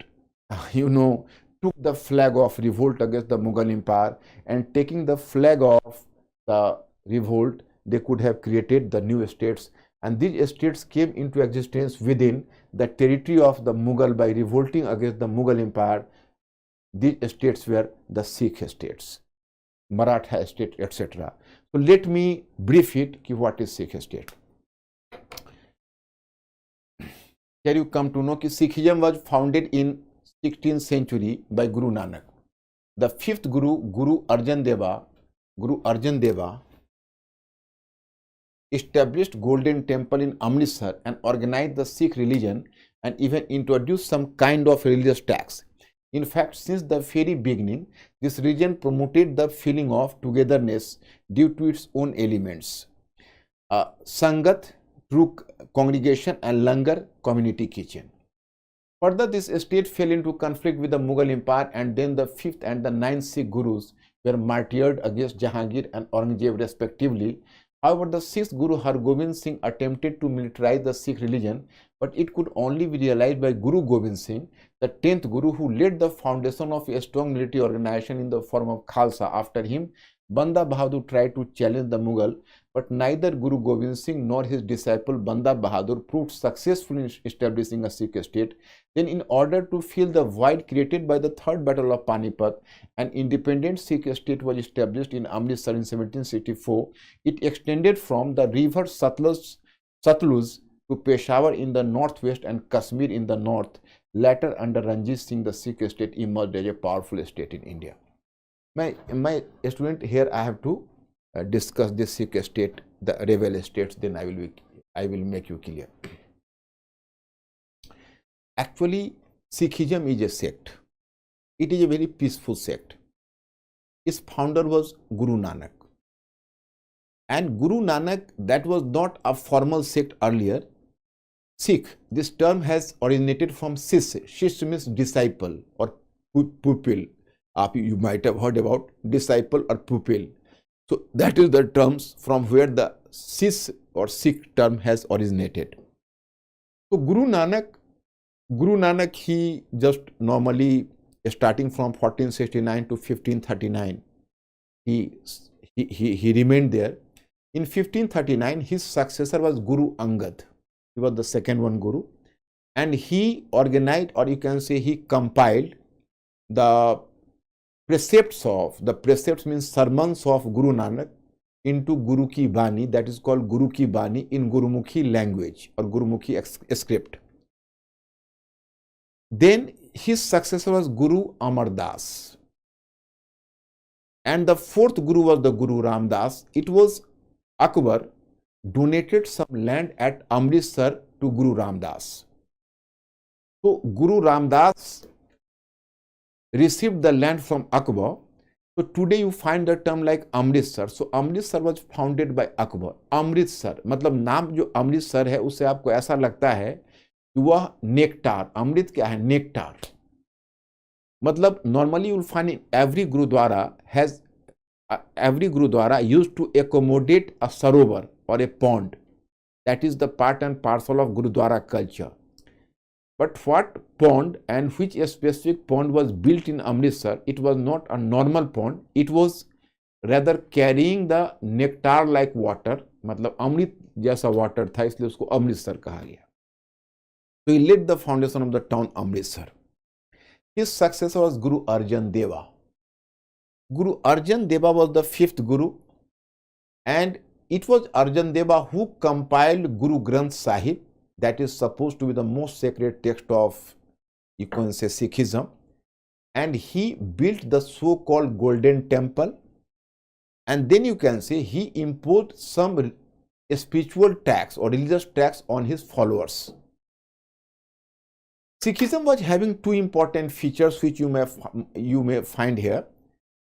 took the flag of revolt against the Mughal Empire, and taking the flag of the revolt, they could have created the new states, and these states came into existence within the territory of the Mughal by revolting against the Mughal Empire. These states were the Sikh states, Maratha state, etc. So let me brief it. What is Sikh state? Here you come to know that Sikhism was founded in 16th century by Guru Nanak. The 5th Guru, Guru Arjan Deva, Guru Arjan Deva established Golden Temple in Amritsar and organized the Sikh religion and even introduced some kind of religious tax. In fact, since the very beginning, this region promoted the feeling of togetherness due to its own elements. Sangat, true congregation, and Langar, community kitchen. Further, this state fell into conflict with the Mughal Empire, and then the 5th and the 9th Sikh Gurus were martyred against Jahangir and Aurangzeb respectively. However, the 6th Guru Har Gobind Singh attempted to militarize the Sikh religion, but it could only be realized by Guru Gobind Singh, the 10th Guru, who laid the foundation of a strong military organization in the form of Khalsa. After him, Banda Bahadur tried to challenge the Mughal, but neither Guru Gobind Singh nor his disciple Banda Bahadur proved successful in establishing a Sikh state. Then, in order to fill the void created by the Third Battle of Panipat, an independent Sikh state was established in Amritsar in 1764. It extended from the river Satluj to Peshawar in the northwest and Kashmir in the north. Later, under Ranjit Singh, the Sikh state emerged as a powerful state in India. My student, here I have to discuss this Sikh state, the rebel states, then I will make you clear. Actually, Sikhism is a sect. It is a very peaceful sect. Its founder was Guru Nanak. And Guru Nanak, that was not a formal sect earlier. Sikh, this term has originated from Shish. Shish means disciple or pupil. You might have heard about disciple or pupil. So that is the terms from where the Shish or Sikh term has originated. So Guru Nanak, he just normally starting from 1469 to 1539, he remained there. In 1539, his successor was Guru Angad. He was the second one Guru, and he organized, or you can say he compiled the precepts means sermons of Guru Nanak into Guru Ki Bani, that is called Guru Ki Bani in Gurumukhi language or Gurumukhi script. Then his successor was Guru Amar Das, and the 4th Guru was the Guru Ram Das. It was Akbar donated some land at Amritsar to Guru Ram Das. So Guru Ram Das received the land from Akbar. So today you find the term like Amritsar. So Amritsar was founded by Akbar. Amritsar मतलब नाम जो अमृतसर है उससे आपको ऐसा लगता है कि वह नेक्टार, अमृत क्या है? नेक्टार. मतलब normally you will find in every Gurudwara used to accommodate a sarovar or a pond. That is the part and parcel of Gurudwara culture. But what pond and which specific pond was built in Amritsar, it was not a normal pond. It was rather carrying the nectar like water. मतलब अमृत जैसा water था, इसलिए उसको अमृतसर कहा गया. So he laid the foundation of the town Amritsar. His successor was Guru Arjan Deva. Guru Arjan Deva was the 5th Guru, and it was Arjan Deva who compiled Guru Granth Sahib, that is supposed to be the most sacred text of, you can say, Sikhism, and he built the so-called Golden Temple, and then you can say he imposed some spiritual tax or religious tax on his followers. Sikhism was having 2 important features which you may find here.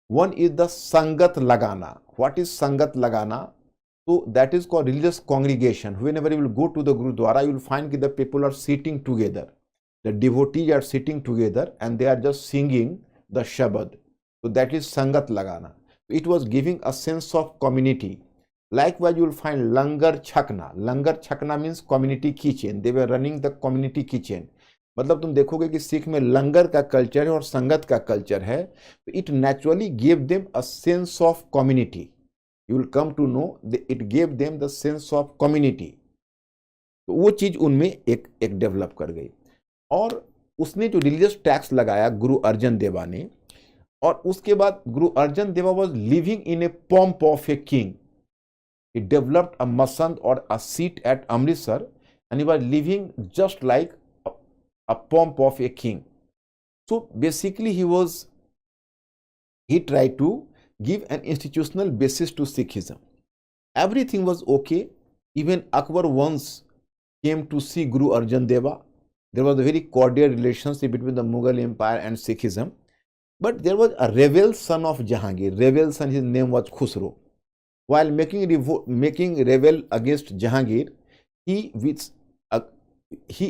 One is the Sangat Lagana. What is Sangat Lagana? So that is called religious congregation. Whenever you will go to the Gurudwara, you will find that the people are sitting together. The devotees are sitting together and they are just singing the Shabad. So that is Sangat Lagana. It was giving a sense of community. Likewise, you will find Langar Chakna. Langar Chakna means community kitchen. They were running the community kitchen. मतलब तुम देखोगे कि सिख में लंगर का culture है और संगत का कल्चर है. It naturally give them a sense of community. You will come to know it give them the sense of community. तो वो चीज उनमें एक डेवलप कर गई. और उसने जो रिलीजियस टैक्स लगाया गुरु अर्जन देवा ने, और उसके बाद गुरु Arjan Deva was living in A pomp of a king. he developed a masand or a seat at Amritsar, and he was living just like a pomp of a king. So basically he tried to give an institutional basis to Sikhism. Everything was okay. Even Akbar once came to see Guru Arjan Deva. There was a very cordial relationship between the Mughal Empire and Sikhism. But there was a rebel son of Jahangir. Rebel son, his name was Khusro. While making rebel against Jahangir, he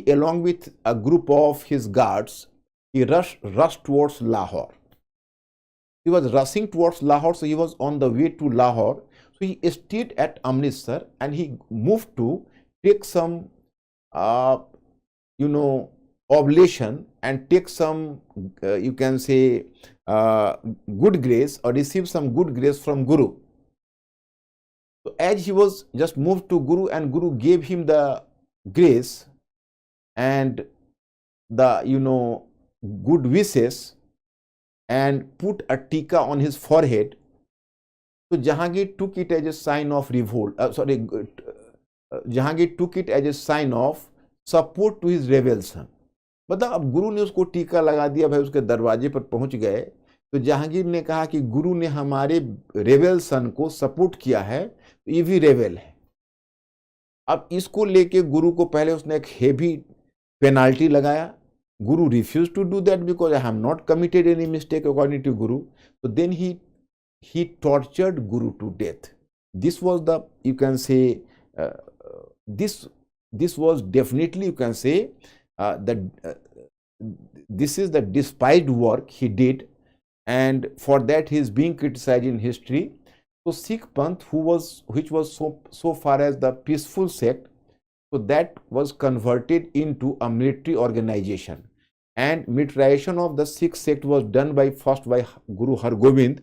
along with a group of his guards, he rushed towards Lahore. He was rushing towards Lahore, so he was on the way to Lahore. So he stayed at Amritsar and he moved to take some, oblation and take some, you can say, good grace or receive some good grace from Guru. So as he was just moved to Guru and Guru gave him the grace and the, good wishes and put a tika on his forehead. So Jahangir took it as a sign of revolt. Jahangir took it as a sign of support to his rebel son. मतलब अब गुरु ने उसको टीका लगा दिया, भाई उसके दरवाजे पर पहुंच गए, तो जहांगीर ने कहा कि गुरु ने हमारे रेबेल सन को सपोर्ट किया है, तो ये भी रेबेल है. अब इसको लेके गुरु को पहले उसने एक हेवी पेनाल्टी लगाया. Guru refused to do that because I have not committed any mistake according to Guru. So then he tortured Guru to death. This was the, you can say, this was definitely, you can say, this is the despised work he did, and for that he is being criticized in history. So Sikh Panth, which was so far as the peaceful sect, so that was converted into a military organization, and militarization of the Sikh sect was done first by Guru Hargobind,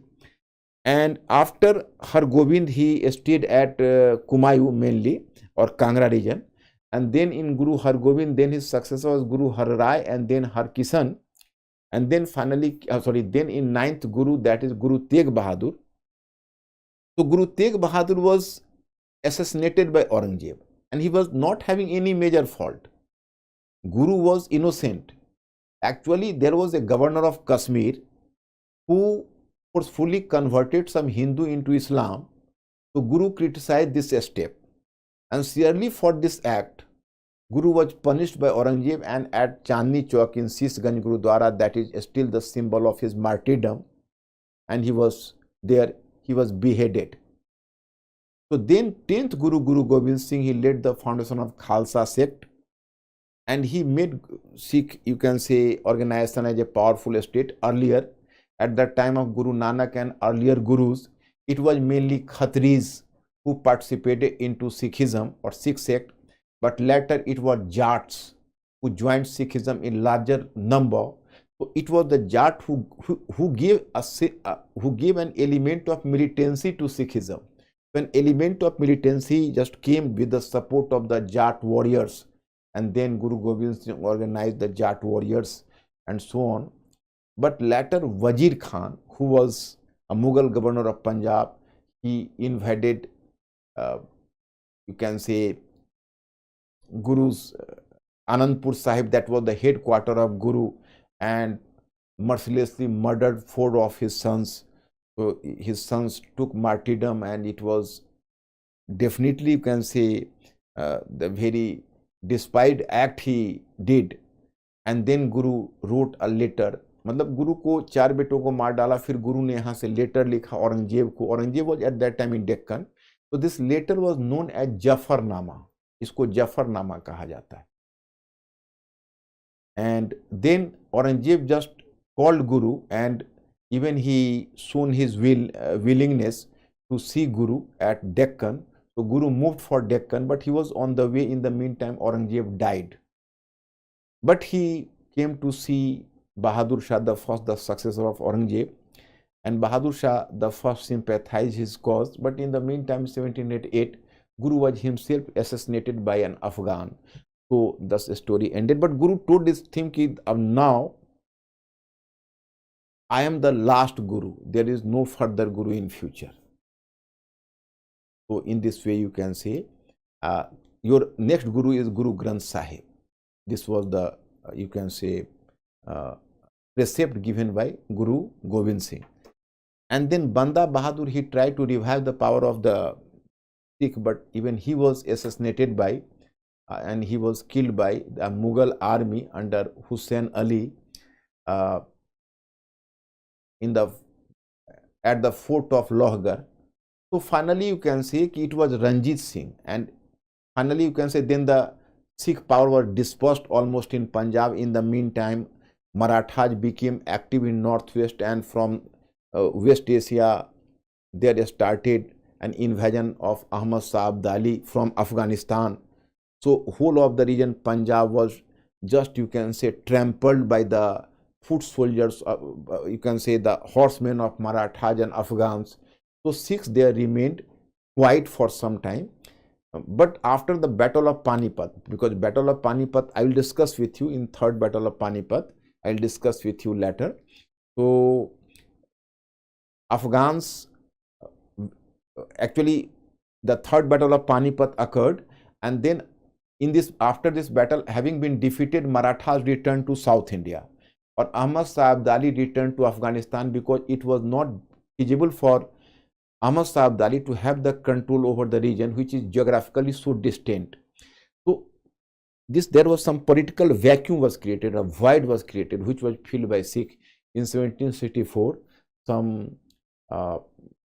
and after Hargobind he stayed at Kumayu mainly, or Kangra region, and then in Guru Hargobind, then his successor was Guru Har Rai and then Har Kishan, and then finally, then in 9th Guru, that is Guru Tegh Bahadur. So Guru Tegh Bahadur was assassinated by Aurangzeb, and he was not having any major fault. Guru was innocent. Actually, there was a governor of Kashmir who forcefully converted some Hindu into Islam. So Guru criticized this step, and severely for this act, Guru was punished by Aurangzeb, and at Chandni Chowk in Sisganj Gurudwara, that is still the symbol of his martyrdom, and he was there, he was beheaded. So then 10th Guru, Guru Gobind Singh, he led the foundation of Khalsa sect, and he made Sikh, you can say, organization as a powerful state. Earlier, at the time of Guru Nanak and earlier Gurus, it was mainly Khatris who participated into Sikhism or Sikh sect, but later it was Jats who joined Sikhism in larger number. So it was the Jat who gave an element of militancy to Sikhism. An element of militancy just came with the support of the Jat warriors, and then Guru Gobind Singh organized the Jat warriors and so on. But later Wazir Khan, who was a Mughal governor of Punjab, he invaded, you can say, Guru's Anandpur Sahib, that was the headquarters of Guru, and mercilessly murdered 4 of his sons. So his sons took martyrdom, and it was definitely, you can say, the very despised act he did. And then Guru wrote a letter. मतलब गुरु को 4 बेटों को मार डाला, फिर गुरु ने यहाँ से लेटर लिखा औरंगजेब को. Aurangzeb was at that time in Deccan. So this letter was known as Jafarnama. इसको जफरनामा कहा जाता है. And then Aurangzeb just called Guru, and even he shown his willingness to see Guru at Deccan. So Guru moved for Deccan, but he was on the way. In the meantime, Aurangzeb died. But he came to see Bahadur Shah the first, the successor of Aurangzeb, and Bahadur Shah the first sympathized his cause. But in the meantime, 1788, Guru was himself assassinated by an Afghan. So thus the story ended. But Guru told this thing ki now I am the last Guru. There is no further Guru in future. So in this way you can say your next Guru is Guru Granth Sahib. This was the, you can say, precept given by Guru Gobind Singh. And then Banda Bahadur, he tried to revive the power of the Sikh, but even he was assassinated by and he was killed by the Mughal army under Hussain Ali uh, in the at the fort of Lohgar. So finally you can say it was Ranjit Singh, and finally you can say then the Sikh power was dispersed almost in Punjab. In the meantime, Marathas became active in northwest, and from West Asia there started an invasion of Ahmad Shah Abdali from Afghanistan. So whole of the region Punjab was just, you can say, trampled by the foot soldiers, you can say the horsemen of Marathas and Afghans. So Sikhs there remained quiet for some time. But after the Battle of Panipat, because Battle of Panipat I will discuss with you in third Battle of Panipat, I will discuss with you later. So Afghans, actually the third Battle of Panipat occurred, and then in this, after this battle having been defeated, Marathas returned to South India, or Ahmad Shah Abdali returned to Afghanistan, because it was not feasible for Ahmad Shah Abdali to have the control over the region which is geographically so distant. So there was some political vacuum was created, a void was created, which was filled by Sikh. In 1764, some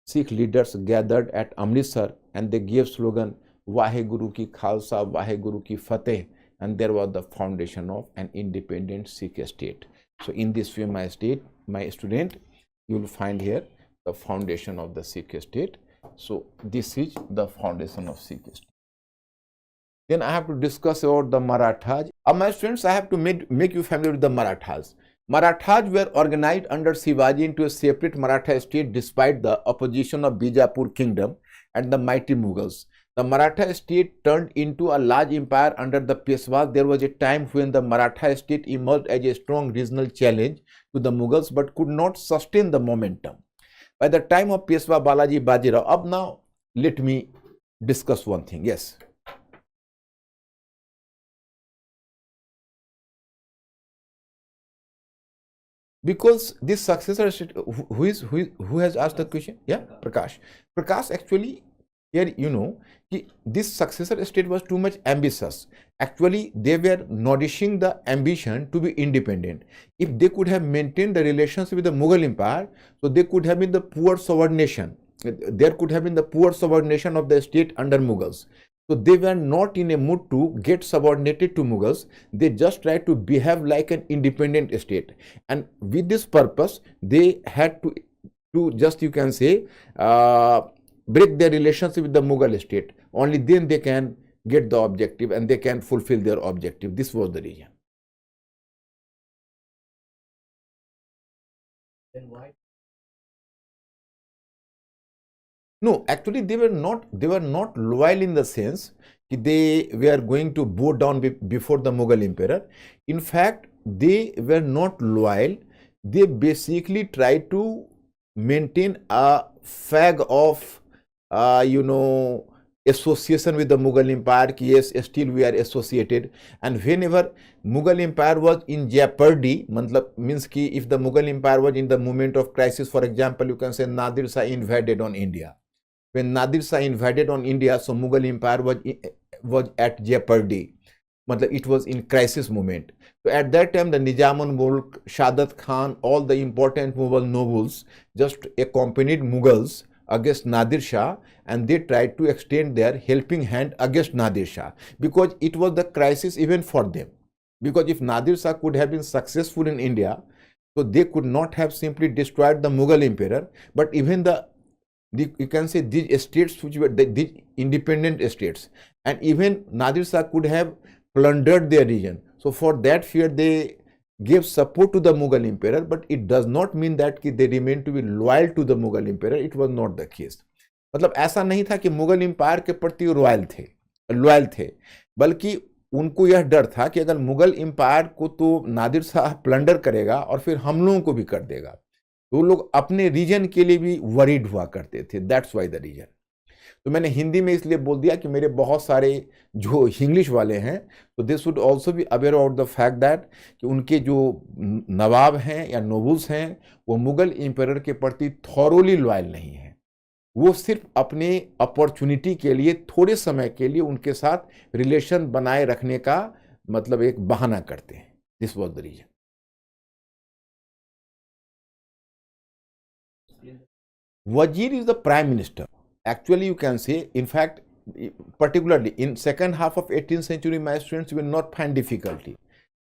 Sikh leaders gathered at Amritsar and they gave slogan Wahe Guru ki Khalsa, Wahe Guru ki Fateh, and there was the foundation of an independent Sikh state. So in this way, my student, you will find here the foundation of the Sikh state. So this is the foundation of Sikh state. Then I have to discuss about the Marathas. My students, I have to make you familiar with the Marathas. Marathas were organized under Shivaji into a separate Maratha state despite the opposition of Bijapur kingdom and the mighty Mughals. The Maratha state turned into a large empire under the Peshwas. There was a time when the Maratha state emerged as a strong regional challenge to the Mughals but could not sustain the momentum. By the time of Peshwa Balaji Bajirao, up now let me discuss one thing. Yes. Because this successor state, who has asked the question? Yeah, Prakash. Prakash, actually, here you know, this successor state was too much ambitious. Actually, they were nourishing the ambition to be independent. If they could have maintained the relationship with the Mughal Empire, so they could have been the poor subordination. There could have been the poor subordination of the state under Mughals. So they were not in a mood to get subordinated to Mughals. They just tried to behave like an independent state. And with this purpose, they had to just, you can say, break their relationship with the Mughal state. Only then they can get the objective and they can fulfill their objective. This was the reason. Then why? No, actually they were not loyal in the sense that they were going to bow down before the Mughal emperor. In fact, they were not loyal. They basically tried to maintain a fag of association with the Mughal Empire. Yes, still we are associated. And whenever Mughal Empire was in jeopardy, means ki if the Mughal Empire was in the moment of crisis, for example, you can say Nadir Shah invaded on India. When Nadir Shah invaded on India, so Mughal Empire was at jeopardy. It was in crisis moment. So at that time, the Nizam-ul-Mulk, Shadat Khan, all the important Mughal nobles just accompanied Mughals against Nadir Shah, and they tried to extend their helping hand against Nadir Shah, because it was the crisis even for them. Because if Nadir Shah could have been successful in India, so they could not have simply destroyed the Mughal emperor, but even you can say these states which were these independent states, and even Nadir Shah could have plundered their region. So for that fear they gave support to the Mughal emperor, but it does not mean that they remain to be loyal to the Mughal emperor. It was not the case. मतलब ऐसा नहीं था कि Mughal empire के प्रति loyal थे, बल्कि उनको यह डर था कि अगर मुगल एम्पायर को तो नादिर शाह प्लंडर करेगा और फिर हम लोगों को भी कर देगा, तो लोग अपने रीजन के लिए भी वरीड हुआ करते थे. That's why the reason. तो मैंने हिंदी में इसलिए बोल दिया कि मेरे बहुत सारे जो इंग्लिश वाले हैं, तो they should also be aware of the fact that कि उनके जो नवाब हैं या नोबल्स हैं वो मुगल एम्पायर के प्रति थॉरोली लॉयल नहीं है। वो सिर्फ अपने अपॉर्चुनिटी के लिए थोड़े समय के लिए उनके साथ रिलेशन बनाए रखने का मतलब एक बहाना करते हैं। This was the reason. Wazir is the prime minister. Actually, you can say, in fact, particularly in second half of 18th century, my students will not find difficulty.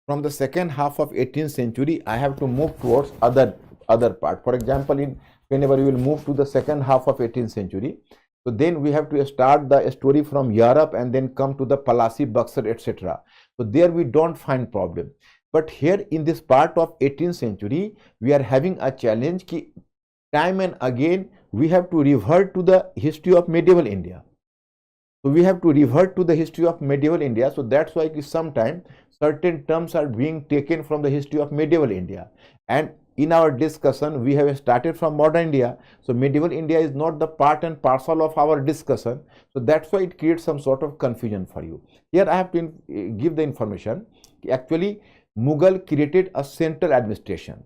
From the second half of 18th century, I have to move towards other part. For example, whenever you will move to the second half of 18th century, so then we have to start the story from Europe and then come to the Palasi, Buxar, etc. So there we don't find problem. But here in this part of 18th century, we are having a challenge ki time and again we have to revert to the history of medieval India. So we have to revert to the history of medieval India. So that's why sometimes certain terms are being taken from the history of medieval India. And in our discussion, we have started from modern India. So medieval India is not the part and parcel of our discussion. So that's why it creates some sort of confusion for you. Here I have to give the information. Actually, Mughal created a central administration.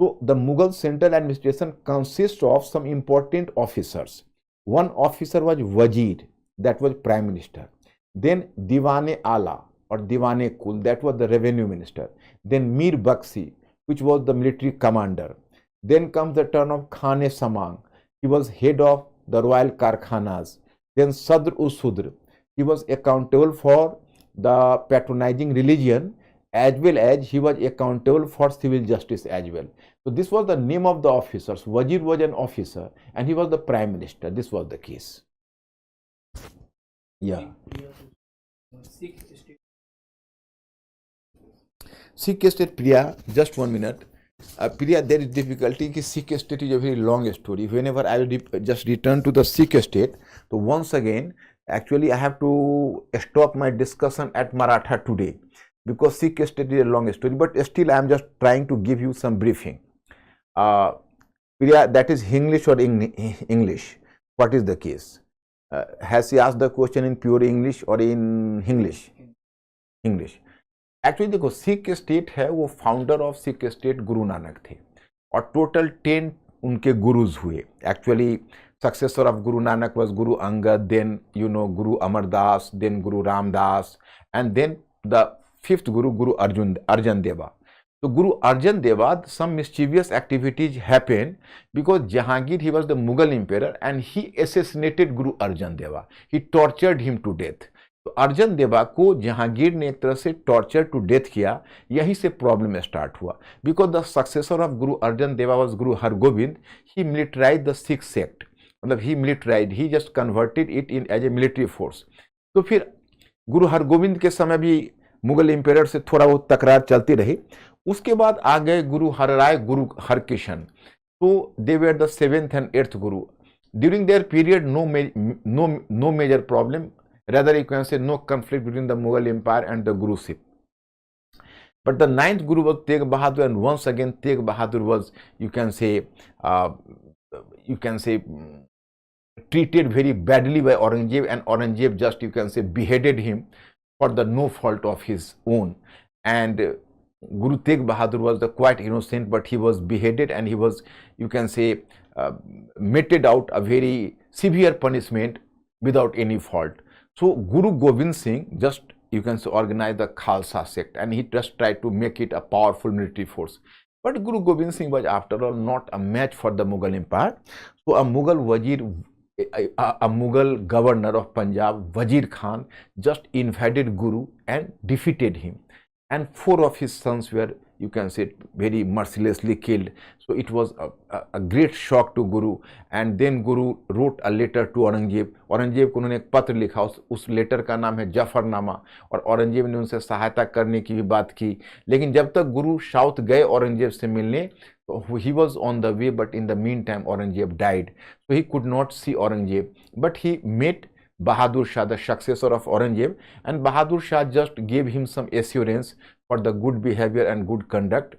So the Mughal central administration consists of some important officers. One officer was Wazir, that was prime minister. Then Diwane Ala or Diwane Kul, that was the revenue minister. Then Mir Bakshi, which was the military commander. Then comes the turn of Khane Samang. He was head of the royal Karkhanas. Then Sadr Usudr, he was accountable for the patronizing religion, as well as he was accountable for civil justice as well. So this was the name of the officers. Wazir was an officer and he was the prime minister. This was the case. Yeah. Sikh state, Priya, just 1 minute. Priya, there is difficulty. Sikh state is a very long story. Whenever I will just return to the Sikh state, so once again, actually I have to stop my discussion at Maratha today, because Sikh state is a long story, but still I am just trying to give you some briefing. Priya, that is English or English? What is the case? Has she asked the question in pure English or in English? English. Actually देखो, Sikh state है वो founder of Sikh state Guru Nanak थे और total 10 उनके गुरुज हुए. Actually successor of Guru Nanak was Guru Angad, then Guru Amar Das, then Guru Ramdas, and then the 5th गुरु, गुरु अर्जन देवा. So Guru Arjan Deva, some mischievous activities happened because Jahangir, he was the Mughal emperor and he assassinated Guru Arjan Deva. He tortured him to death. तो अर्जन देवा को जहांगीर ने एक तरह से torture to death किया. यहीं से प्रॉब्लम स्टार्ट हुआ. Because the successor of Guru Arjan Deva was Guru Hargobind. He militarize the Sikh sect, मतलब he militarize, he just converted it in as a military force. तो फिर गुरु हरगोविंद के समय भी मुगल एम्पायर से थोड़ा बहुत तकरार चलती रही. उसके बाद आ गए गुरु हरराय, गुरु हरकिशन. तो they were the 7th and 8th Guru. During their period no major problem. Rather, you can say no conflict between the Mughal Empire and the Guruship. But the 9th Guru was Tegh Bahadur, and once again Tegh Bahadur was, you can say, treated very badly by Aurangzeb, and Aurangzeb just, you can say, beheaded him for the no fault of his own. And Guru Tegh Bahadur was the quite innocent, but he was beheaded and he was, you can say, meted out a very severe punishment without any fault. So Guru Gobind Singh just, you can say, organized the Khalsa sect and he just tried to make it a powerful military force. But Guru Gobind Singh was after all not a match for the Mughal Empire. So a Mughal Wazir, a Mughal governor of Punjab, Wazir Khan, just invaded Guru and defeated him. And 4 of his sons were, you can say, very mercilessly killed. So it was a great shock to Guru. And then Guru wrote a letter to Aurangzeb. Aurangzeb को उन्होंने एक पत्र लिखा, उस letter का नाम है जफरनामा. और औरंगजेब ने उनसे सहायता करने की भी बात की. लेकिन जब तक गुरु साउथ गए औरंगजेब से मिलने, he was on the way, but in the meantime Aurangzeb died. So he could not see Aurangzeb. But he met Bahadur Shah, the successor of Aurangzeb, and Bahadur Shah just gave him some assurance for the good behavior and good conduct.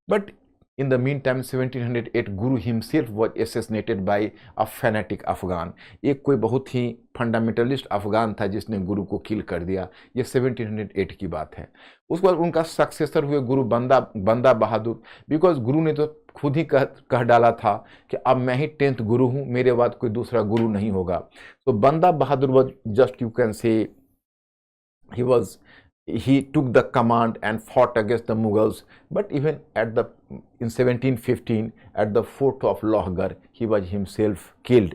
But In the meantime 1708 Guru himself was assassinated by a fanatic Afghan. एक कोई बहुत ही fundamentalist Afghan था जिसने गुरु को किल कर दिया। ये 1708 की बात है। उसके बाद उनका सक्सेसर हुए गुरु बंदा बहादुर, बिकॉज गुरु ने तो खुद ही कह डाला था कि अब मैं ही 10th गुरु हूँ, मेरे बाद कोई दूसरा गुरु नहीं होगा। तो Banda Bahadur was just you can say he took the command and fought against the Mughals, but even in 1715 at the fort of Lohgar he was himself killed.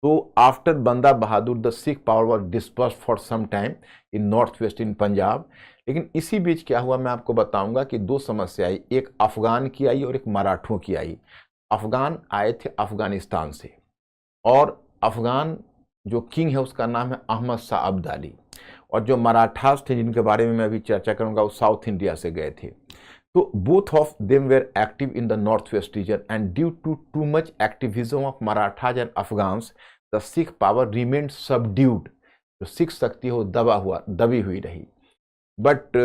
So after Banda Bahadur the Sikh power was dispersed for some time in northwest in Punjab. लेकिन इसी बीच क्या हुआ मैं आपको बताऊंगा कि दो समस्या आई, एक अफगान की आई और एक मराठों की आई। अफगान आए थे अफगानिस्तान से और अफगान जो किंग है उसका नाम है अहमद शाह अब्दाली, और जो मराठास थे जिनके बारे में मैं अभी चर्चा करूंगा वो साउथ इंडिया से गए थे। तो both of them were active in the north west region and due to much activism of Marathas and Afghans the Sikh power remained subdued. जो सिख शक्ति है वो दबी हुई रही। But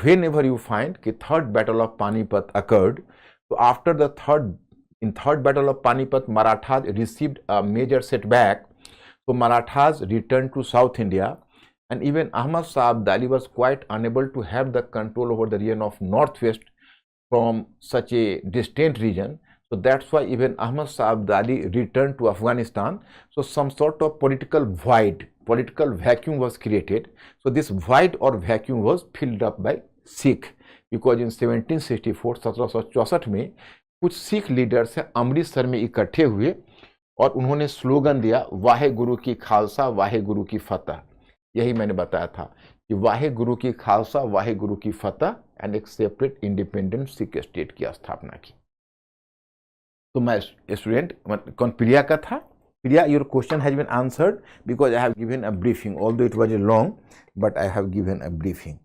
whenever you find कि third battle of Panipat occurred, तो after the third battle of Panipat Marathas received a major setback. So Marathas returned to South India, and even Ahmad Shah Abdali was quite unable to have the control over the region of Northwest from such a distant region. So that's why even Ahmad Shah Abdali returned to Afghanistan. So some sort of political void, political vacuum was created. So this void or vacuum was filled up by Sikh, because in 1764 1764 में कुछ Sikh leaders हैं अमृतसर में इकट्ठे हुए और उन्होंने slogan दिया वाहे गुरु की खालसा वाहे गुरु की फतह। यही मैंने बताया था कि वाहे गुरु की खालसा वाहे गुरु की फतह एंड एक सेपरेट इंडिपेंडेंट सिख स्टेट की स्थापना की। तो मैं स्टूडेंट कौन प्रिया का था। Priya, your question has been answered because I have given a briefing, although it was a long but I have given a briefing.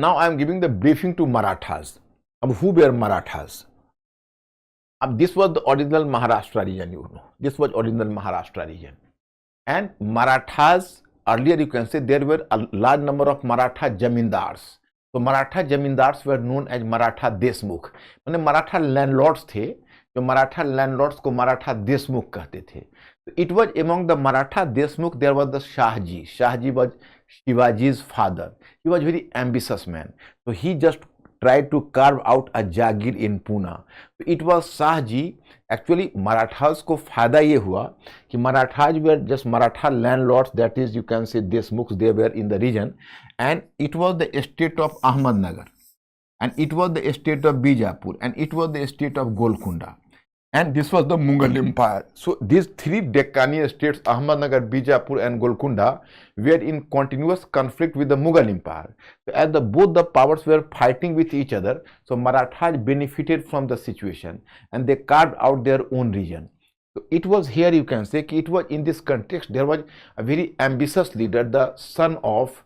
Now I am giving the briefing to Marathas. Who were Marathas? This was the original Maharashtra region, you know. This was original Maharashtra region. And Marathas, earlier you can say there were a large number of Maratha Jamindars. So Maratha Jamindars were known as Maratha Desmukh. माने Maratha landlords थे, जो Maratha landlords को Maratha Desmukh कहते थे. So it was among the Maratha Desmukh there was the Shahji. Shahji was Shivaji's father. He was very ambitious man. So he just tried to carve out a Jagir in Pune. So it was Shahji. Actually Marathas को फायदा ये हुआ कि Marathas were just Maratha landlords, that is you can say Desmukhs, they were in the region, and it was the state of Ahmednagar, and it was the state of Bijapur, and it was the state of Golconda, and this was the Mughal Empire. So these three Deccani states, Ahmednagar, Bijapur and Golconda, were in continuous conflict with the Mughal Empire. So as both the powers were fighting with each other, so Marathas benefited from the situation and they carved out their own region. So it was here you can say that it was in this context there was a very ambitious leader, the son of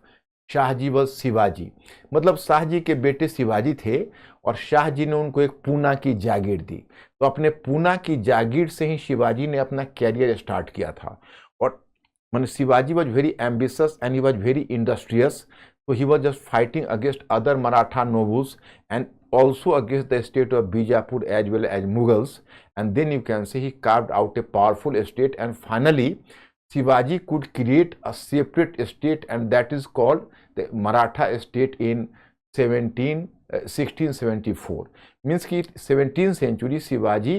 Shahji was Shivaji, मतलब शाहजी के बेटे शिवाजी थे और शाहजी ने उनको एक पूना की जागीर दी। तो अपने पूना की जागीर से ही शिवाजी ने अपना कैरियर स्टार्ट किया था। और मैंने Shivaji was very ambitious and he was very industrious, so he was just fighting against other Maratha nobles and also against the state of Bijapur as well as Mughals, and then you can say he carved out a powerful state, and finally Shivaji could create a separate state, and that is called the Maratha state in 1674. Means कि 17th century Shivaji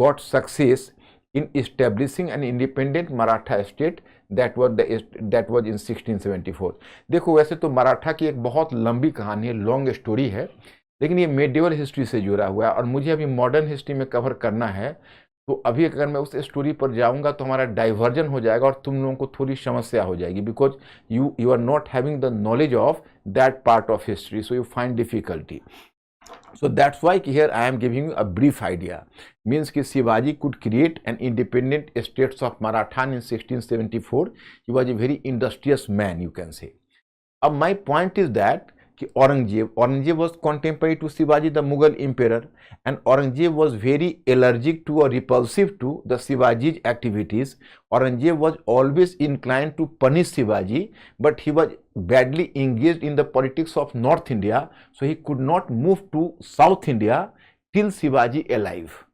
got success in establishing an independent Maratha state that was in 1674. देखो वैसे तो मराठा की एक बहुत लंबी कहानी है, लॉन्ग स्टोरी है, लेकिन ये मेडिवल हिस्ट्री से जुड़ा हुआ है और मुझे अभी मॉडर्न हिस्ट्री में कवर करना है। तो अभी अगर मैं उस स्टोरी पर जाऊंगा तो हमारा डाइवर्जन हो जाएगा और तुम लोगों को थोड़ी समस्या हो जाएगी, because you are not having the knowledge of that part of history, so you find difficulty. So that's why here I am giving you a brief idea. Means कि Shivaji could create an independent states of Marathan in 1674. He was a very industrious man, you can say. अब my point is that Aurangzeb was contemporary to Shivaji, the Mughal emperor, and Aurangzeb was very allergic to or repulsive to the Shivaji's activities. Aurangzeb was always inclined to punish Shivaji, but he was badly engaged in the politics of North India, so he could not move to South India till Shivaji alive.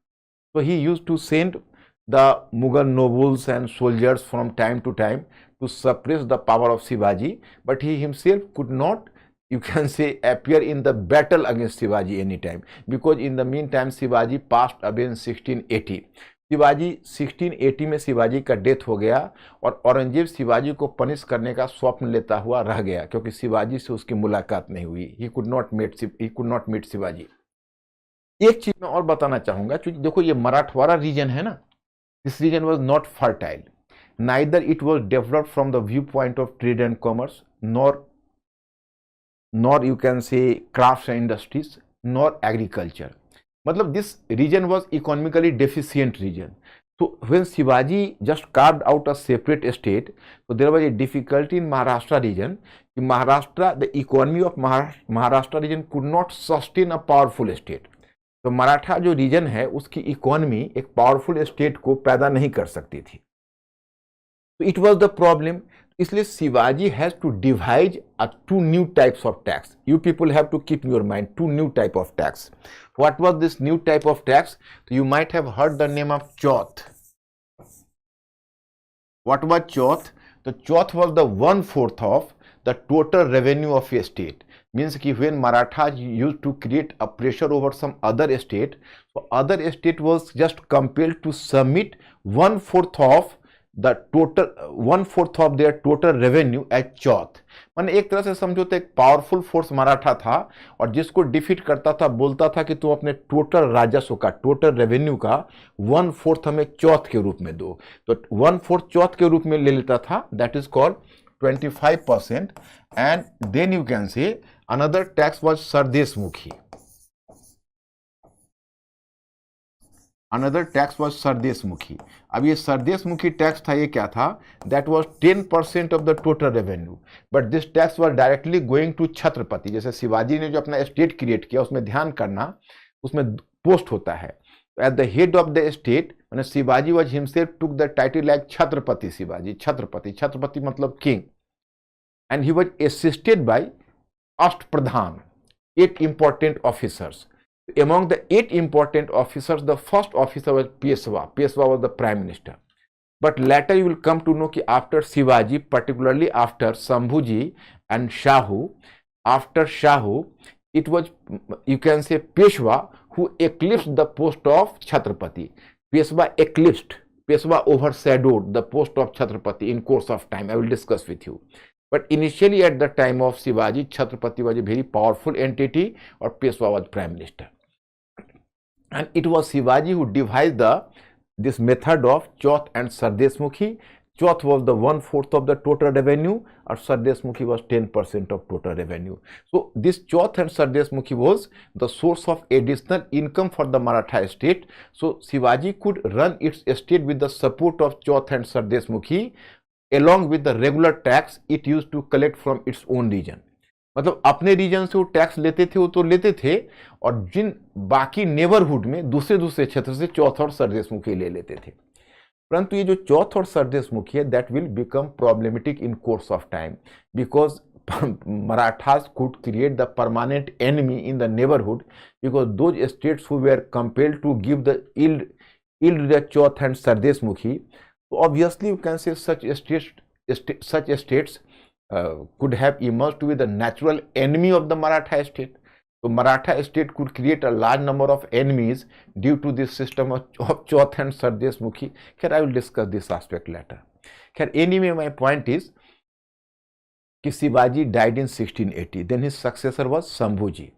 So he used to send the Mughal nobles and soldiers from time to time to suppress the power of Shivaji, but he himself could not, you can say, appear in the battle against Shivaji anytime, because in the meantime Shivaji passed away in 1680. Shivaji 1680 में शिवाजी का death हो गया और औरंगजेब शिवाजी को punish करने का स्वप्न लेता हुआ रह गया, क्योंकि शिवाजी से उसकी मुलाकात नहीं हुई. He could not meet Shivaji. एक चीज मैं और बताना चाहूंगा, क्योंकि देखो ये मराठवाड़ा रीजन है ना, this region was not fertile, neither it was developed from the view point of trade and commerce, nor you can say crafts and industries, nor agriculture. Matlab this region was economically deficient region. So when Shivaji just carved out a separate state, so there was a difficulty in Maharashtra region. In Maharashtra, the economy of Maharashtra region could not sustain a powerful state. तो मराठा जो reason है उसकी economy एक powerful state को पैदा नहीं कर सकती थी. तो इट वाज द प्रॉब्लम. इसलिए Shivaji has to devise two new types of tax. You people have to keep your mind, two new type of tax. What was this new type of tax? तो you might have heard the name of chauth. What was chauth? तो chauth was the 1/4 of the total revenue of a state. Means कि when Marathas used to create a pressure over some other state, so other state was just compelled to submit 1/4 of the total 1/4 of their total revenue as चौथ. माने एक तरह से समझो तो एक powerful force Maratha था और जिसको डिफीट करता था बोलता था कि तुम अपने टोटल राजस्व का, टोटल रेवेन्यू का 1/4 हमें चौथ के रूप में दो. तो 1/4 चौथ के रूप में ले लेता था. That is called 25%. and then you can say another tax was Sardeshmukhi. Another tax was Sardeshmukhi. अब ये Sardeshmukhi tax था, ये क्या था? That was 10% of the total revenue. But this tax was directly going to Chhatrapati. जैसे शिवाजी ने जो अपना स्टेट क्रिएट किया उसमें ध्यान करना, उसमें पोस्ट होता है. At the head of the state, when Shivaji was himself took the title like Chhatrapati Shivaji. Chhatrapati मतलब king. And he was assisted by Ashtpradhan, 8 important officers. Among the 8 important officers, the first officer was Peshwa. Peshwa was the prime minister. But later you will come to know that after Shivaji, particularly after Shambhuji and Shahu, after Shahu, it was, you can say, Peshwa who eclipsed the post of Chhatrapati. Peshwa overshadowed the post of Chhatrapati in course of time. I will discuss with you. But initially at the time of Shivaji, Chhatrapati was a very powerful entity or Peshwa was prime minister. And it was Shivaji who devised this method of Chauth and Sardeshmukhi. Chauth was the 1/4 of the total revenue or Sardeshmukhi was 10% of total revenue. So this Chauth and Sardeshmukhi was the source of additional income for the Maratha state. So Shivaji could run its state with the support of Chauth and Sardeshmukhi along with the regular tax it used to collect from its own region. मतलब अपने reason से वो tax लेते थे, वो तो लेते थे, और जिन बाकी नेबरहुड में दूसरे क्षेत्र से चौथ और सरदेशमुखी ले लेते थे. परंतु ये जो चौथ और सरदेशमुखी है, that will become problematic in course of time because Marathas could create the permanent enemy in the neighborhood because those states who were compelled to give the yield the Chauth and Sardeshmukhi, so obviously you can say such states could have emerged to be the natural enemy of the Maratha state. So Maratha state could create a large number of enemies due to this system of Chauth and Sardeshmukhi. Here I will discuss this aspect later. Here anyway my point is कि Shivaji died in 1680. Then his successor was Shambhuji.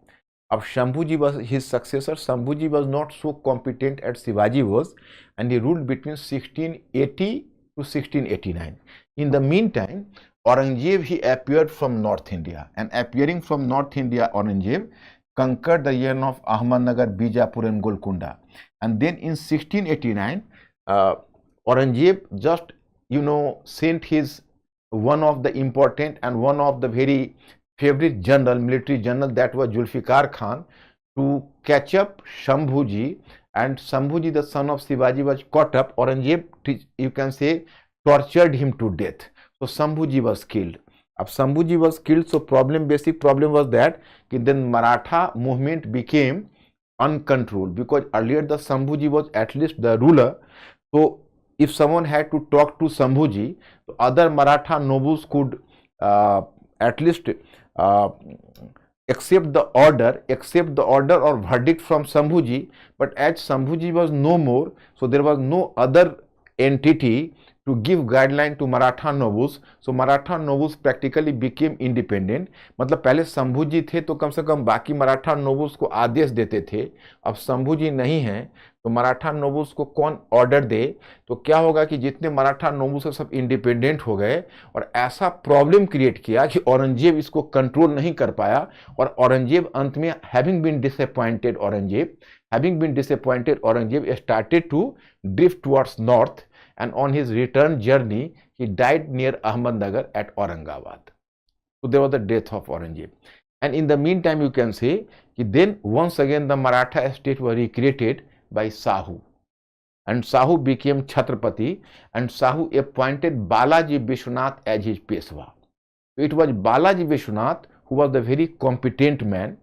अब Shambhuji was his successor. Shambhuji was not so competent as Shivaji was, and he ruled between 1680 to 1689. In the meantime, Aurangzeb, he appeared from North India, and appearing from North India, Aurangzeb conquered the region of Ahmednagar, Bijapur and Golconda. And then in 1689, Aurangzeb just, sent his one of the important and one of the very favorite general, military general, that was Zulfikar Khan, to catch up Shambhuji, and Shambhuji, the son of Shivaji, was caught up. Aurangzeb, you can say, tortured him to death. So Shambhuji was killed. Ab Shambhuji was killed, so basic problem was that then Maratha movement became uncontrolled, because earlier the Shambhuji was at least the ruler. So if someone had to talk to Shambhuji, other Maratha nobles could at least accept the order or verdict from Shambhuji. But as Shambhuji was no more, so there was no other entity to give guideline to Maratha nobles. So Maratha nobles practically became independent. मतलब पहले शंभुजी थे तो कम से कम बाकी Maratha nobles को आदेश देते थे. अब शंभुजी नहीं है तो मराठा नोबल्स को कौन ऑर्डर दे? तो क्या होगा कि जितने मराठा नोबल्स हैं सब इंडिपेंडेंट हो गए, और ऐसा प्रॉब्लम क्रिएट किया कि औरंगजेब इसको कंट्रोल नहीं कर पाया. और औरंगजेब अंत में having been disappointed, Aurangzeb started to drift towards north, and on his return journey he died near Ahmednagar at Aurangabad. So there was the death of Aurangzeb. And in the meantime you can say that then once again the Maratha state was recreated by Sahu, and Sahu became Chhatrapati, and Sahu appointed Balaji Vishwanath as his Peshwa. So it was Balaji Vishwanath who was the very competent man.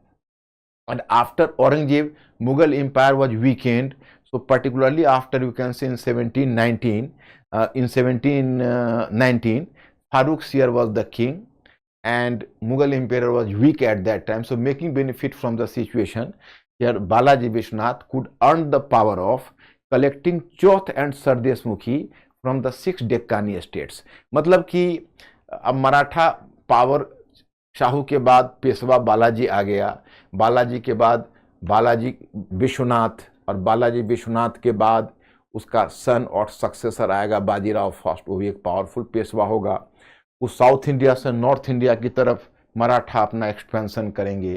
And after Aurangzeb, Mughal empire was weakened. So particularly after, you can say, in 1719, Farooq Seer was the king, and Mughal emperor was weak at that time. So making benefit from the situation, here Balaji Vishwanath could earn the power of collecting Chauth and Sardeshmukhi from the 6 Deccani states. मतलब कि अब Maratha power Shahu के बाद पेशवा बालाजी आ गया, बालाजी के बाद बालाजी विश्वनाथ, और बालाजी विश्वनाथ के बाद उसका सन और सक्सेसर आएगा बाजीराव फर्स्ट, वो भी एक पावरफुल पेशवा होगा. वो साउथ इंडिया से नॉर्थ इंडिया की तरफ मराठा अपना एक्सपेंशन करेंगे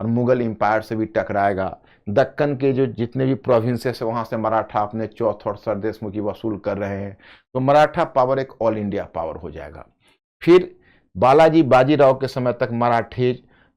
और मुगल एम्पायर से भी टकराएगा. दक्कन के जो जितने भी प्रोविंसेस है वहाँ से मराठा अपने चौथ और सरदेशमुखी वसूल कर रहे हैं. तो मराठा पावर एक ऑल इंडिया पावर हो जाएगा. फिर बालाजी बाजीराव के समय तक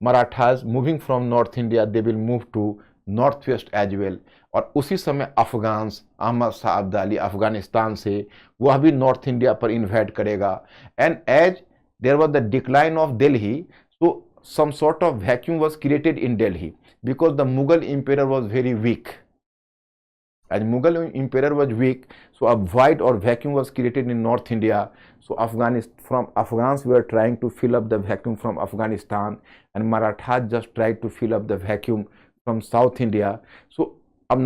Marathas moving from north India, they will move to north west as well. और उसी समय अफगान्स, अहमद शाह अब्दाली अफगानिस्तान से, वह भी नॉर्थ इंडिया पर इन्वेड करेगा. And as there was the decline of Delhi, so some sort of vacuum was created in Delhi because the Mughal emperor was very weak. As Mughal emperor was weak, so a void or vacuum was created in North India. So Afghans were trying to fill up the vacuum from Afghanistan, and Marathas just tried to fill up the vacuum from South India. So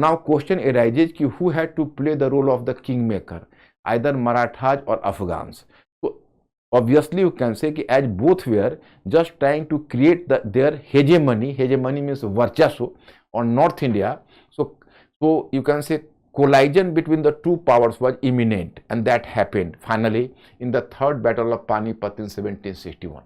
now question arises कि who had to play the role of the kingmaker, either Marathas or Afghans. Obviously you can say कि as both were just trying to create their hegemony means varchasva on North India. So you can say collision between the two powers was imminent, and that happened finally in the third battle of Panipat in 1761.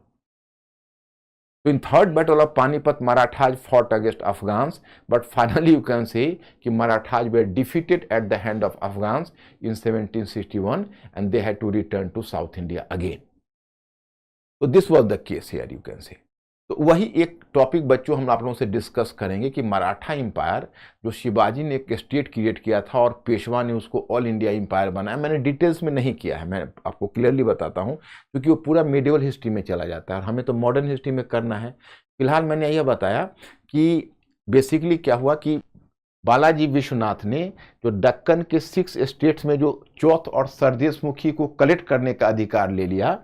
So in third battle of Panipat, Marathas fought against Afghans, but finally you can say कि Marathas were defeated at the hand of Afghans in 1761, and they had to return to South India again. तो this was the case here, you can से. तो वही एक topic बच्चों हम आप लोगों से डिस्कस करेंगे कि मराठा एम्पायर जो शिवाजी ने एक स्टेट क्रिएट किया था और पेशवा ने उसको ऑल इंडिया एम्पायर बनाया. मैंने डिटेल्स में नहीं किया है, मैं आपको क्लियरली बताता हूँ क्योंकि वो पूरा मेडिवल हिस्ट्री में चला जाता है और हमें तो मॉडर्न हिस्ट्री में करना है. फिलहाल मैंने यह बताया कि बेसिकली क्या हुआ कि बालाजी विश्वनाथ ने जो दक्कन के 6 स्टेट्स में जो चौथ और सरदेशमुखी को कलेक्ट करने का अधिकार ले लिया,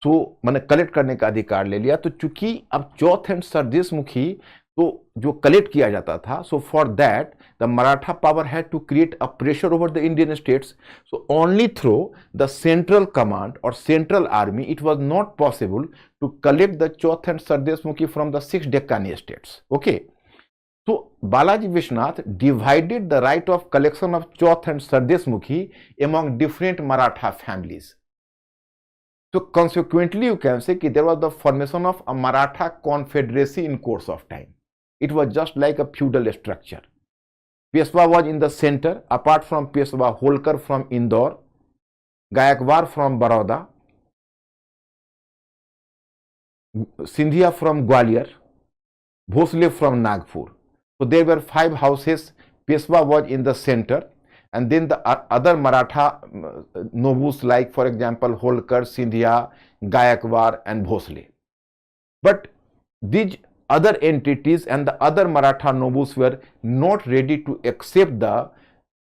तो मैंने कलेक्ट करने का अधिकार ले लिया. तो चूंकि अब चौथ एंड सरदेशमुखी तो जो कलेक्ट किया जाता था, so for that the Maratha power had to create a pressure over the Indian states. So only through the central command और central army it was not possible to collect the chauth and sardeshmukhi from the 6 Deccani states. Okay, so Balaji Vishwanath divided the right of collection of Chauth and Sardeshmukhi among different Maratha families. So consequently you can say that there was the formation of a Maratha confederacy in course of time. It was just like a feudal structure. Peshwa was in the center, apart from Peshwa, Holkar from Indore, Gayakwar from Baroda, Sindhia from Gwalior, Bhosle from Nagpur. So there were 5 houses. Peshwa was in the center, and then the other Maratha nobles like, for example, Holkar, Sindhia, Gayakwar and Bhosle. But these other entities and the other Maratha nobles were not ready to accept the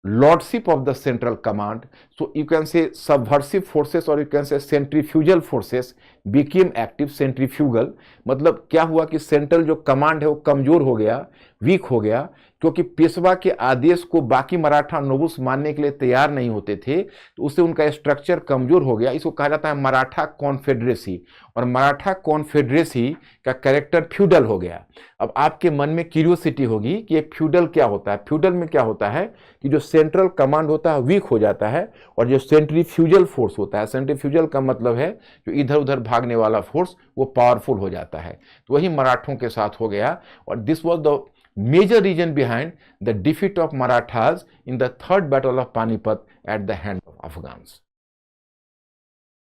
lordship of the central command. So you can say subversive forces or you can say centrifugal forces became active. Centrifugal मतलब क्या हुआ कि central जो command है वो कमजोर हो गया, वीक हो गया, क्योंकि पेशवा के आदेश को बाकी मराठा नोबल्स मानने के लिए तैयार नहीं होते थे, तो उससे उनका स्ट्रक्चर कमजोर हो गया। इसको कहा जाता है मराठा कॉन्फेडरेसी, और मराठा कॉन्फेडरेसी का कैरेक्टर फ्यूडल हो गया। अब आपके मन में क्यूरियोसिटी होगी कि ये फ्यूडल क्या होता है। फ्यूडल में क्या होता है कि जो सेंट्रल कमांड होता है वीक हो जाता है, और जो सेंट्रीफ्यूजल फोर्स होता है, सेंट्रीफ्यूजल का मतलब है जो इधर उधर भागने वाला फोर्स, वो पावरफुल हो जाता है। तो वही मराठों के साथ हो गया, और this was the major reason behind the defeat of Marathas in the third battle of Panipat at the hand of Afghans.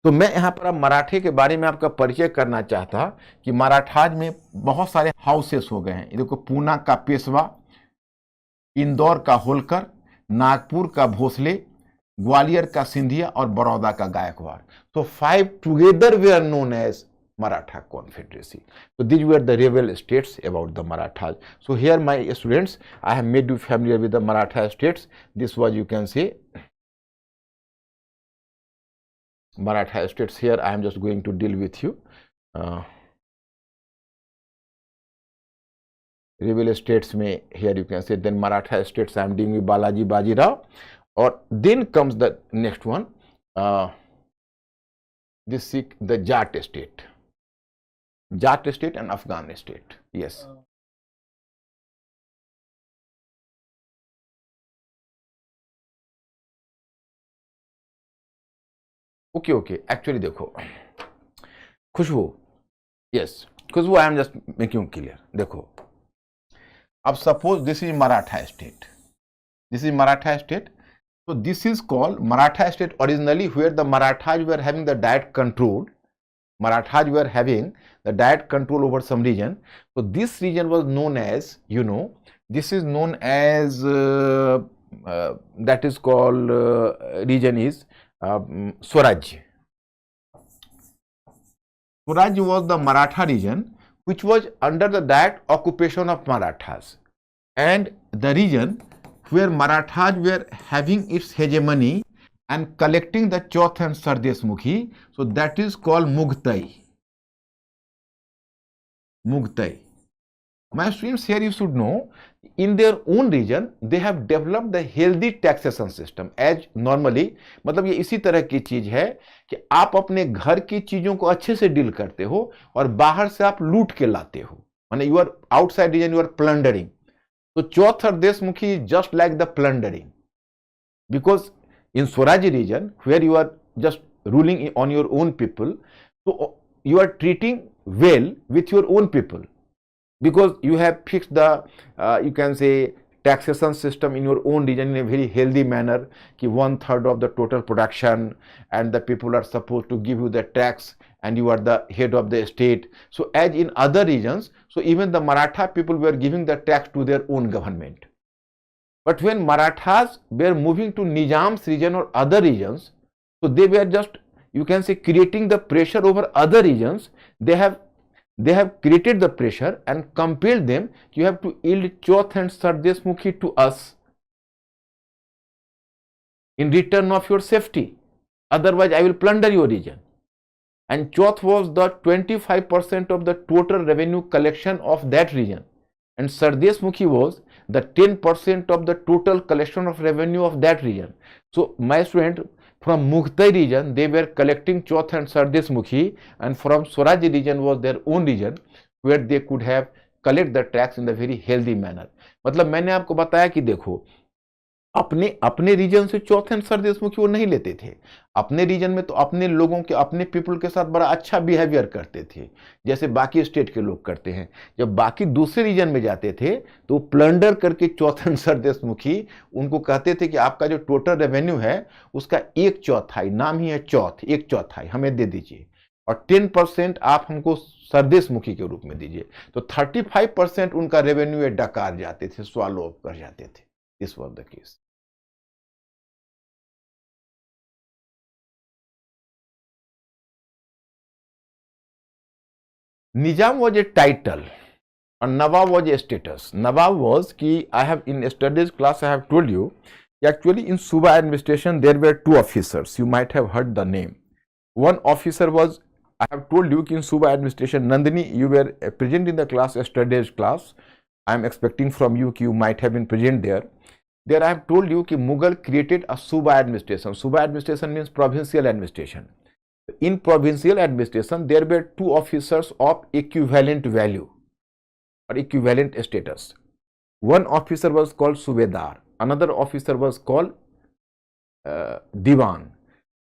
तो मैं यहां पर अब मराठे के बारे में आपका परिचय करना चाहता कि मराठाज में बहुत सारे हाउसेस हो गए हैं। देखो, पूना का पेशवा, इंदौर का होलकर, नागपुर का भोसले, ग्वालियर का सिंधिया और बड़ौदा का गायकवाड़। तो 5 together they are known as Maratha Confederacy. So these were the rebel states about the Marathas. So here my students, I have made you familiar with the Maratha states. This was, you can say, Maratha states. Here I am just going to deal with you. Rebel states में here you can say, then Maratha states I am dealing with Balaji Bajirao, or then comes the next one, this the Jat state. Jat state and Afghan state. Yes. Okay. Actually देखो, खुशबू, yes, Khushboo, I am just making you clear. देखो, अब suppose this is Maratha state. This is Maratha state. So this is called Maratha state originally, where the Marathas were having the direct control. Marathas were having the direct control over some region. So this region was known as, you know, this is known as that is called region is Swaraj. Swaraj was the Maratha region which was under the direct occupation of Marathas, and the region where Marathas were having its hegemony and collecting the Chauth and Sardeshmukhi, so that is called Mughal. Mughal. My students, here you should know, in their own region they have developed the healthy taxation system as normally, मतलब ये इसी तरह की चीज है कि आप अपने घर की चीजों को अच्छे से डील करते हो और बाहर से आप लूट के लाते हो, माने you are outside region, you are plundering. So Chauth or Deshmukhi is just like the plundering, because in Swaraj region where you are just ruling on your own people, so you are treating well with your own people, because you have fixed the you can say taxation system in your own region in a very healthy manner, ki 1/3 of the total production, and the people are supposed to give you the tax, and you are the head of the state. So as in other regions, so even the Maratha people were giving the tax to their own government. But when Marathas were moving to Nizam's region or other regions, so they were just, you can say, creating the pressure over other regions. They have created the pressure and compelled them, you have to yield Chauth and Sardeshmukhi to us in return of your safety, otherwise I will plunder your region. And Chauth was the 25% of the total revenue collection of that region, and Sardeshmukhi was the 10% of the total collection of revenue of that region. So my student, from Mughal region they were collecting Chauth and Sardeshmukhi, and from Swaraj region was their own region where they could have collect the tax in the very healthy manner. मतलब मैंने आपको बताया कि देखो, अपने reason से चौथ and sardeshmukhi वो नहीं लेते थे। अपने रीजन में तो अपने लोगों के, अपने पीपल के साथ बड़ा अच्छा बिहेवियर करते थे, जैसे बाकी स्टेट के लोग करते हैं। जब बाकी दूसरे रीजन में जाते थे तो प्लंडर करके चौथ एंड सरदेशमुखी उनको कहते थे कि आपका जो टोटल रेवेन्यू है उसका 1/4, नाम ही है चौथ, 1/4 हमें दे दीजिए। और 10% आप हमको सरदेश मुखी के रूप में दीजिए। तो 35% उनका रेवेन्यू डकार जाते थे, स्वालो कर जाते थे। This was the case. Nizam was a title and Nawab was a status. Nawab was कि I have in studies class I have told you actually in Suba administration there were two officers. You might have heard the name. One officer was, I have told you in Suba administration, Nandini, you were present in the class, studies class. I am expecting from you you might have been present there. There I have told you that Mughal created a Suba administration. Suba administration means provincial administration. In provincial administration, there were two officers of equivalent value or equivalent status. One officer was called Subedar, another officer was called Diwan.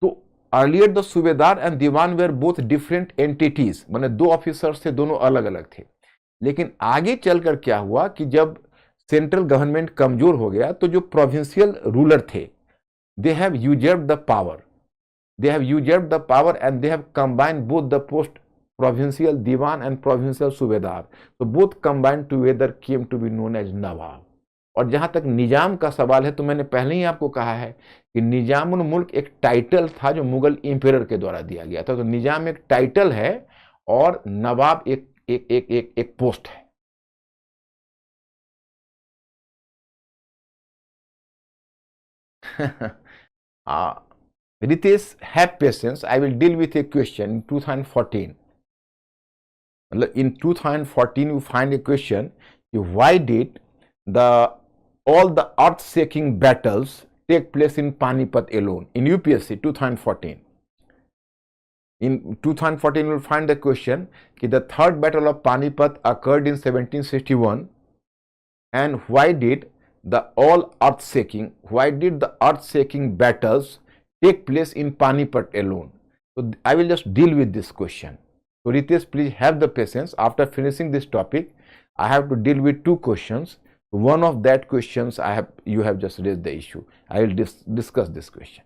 So earlier the Subedar and Diwan were both different entities, माने दो officers थे, दोनों अलग अलग थे। लेकिन आगे चलकर क्या हुआ कि जब सेंट्रल गवर्नमेंट कमजोर हो गया तो जो प्रोविंशियल रूलर थे, they have usurped the power. They have usurped the power and they have combined both the post provincial Diwan and provincial Subedar. So both combined together came to be known as Nawab. और जहां तक निजाम का सवाल है तो मैंने पहले ही आपको कहा है कि निजामुल मुल्क एक टाइटल था जो मुगल इंपेरर के द्वारा दिया गया था। तो निजाम एक टाइटल है और नवाब एक पोस्ट है। Ritesh, have patience. I will deal with a question in 2014. In 2014, you find a question: why did all the earth-shaking battles take place in Panipat alone? In UPSC 2014. In 2014, you will find the question: the third battle of Panipat occurred in 1761, and why did the earth-shaking battles take place in Panipat alone? So I will just deal with this question. So Ritesh, please have the patience. After finishing this topic, I have to deal with two questions. One of that questions you have just raised the issue. I will discuss this question.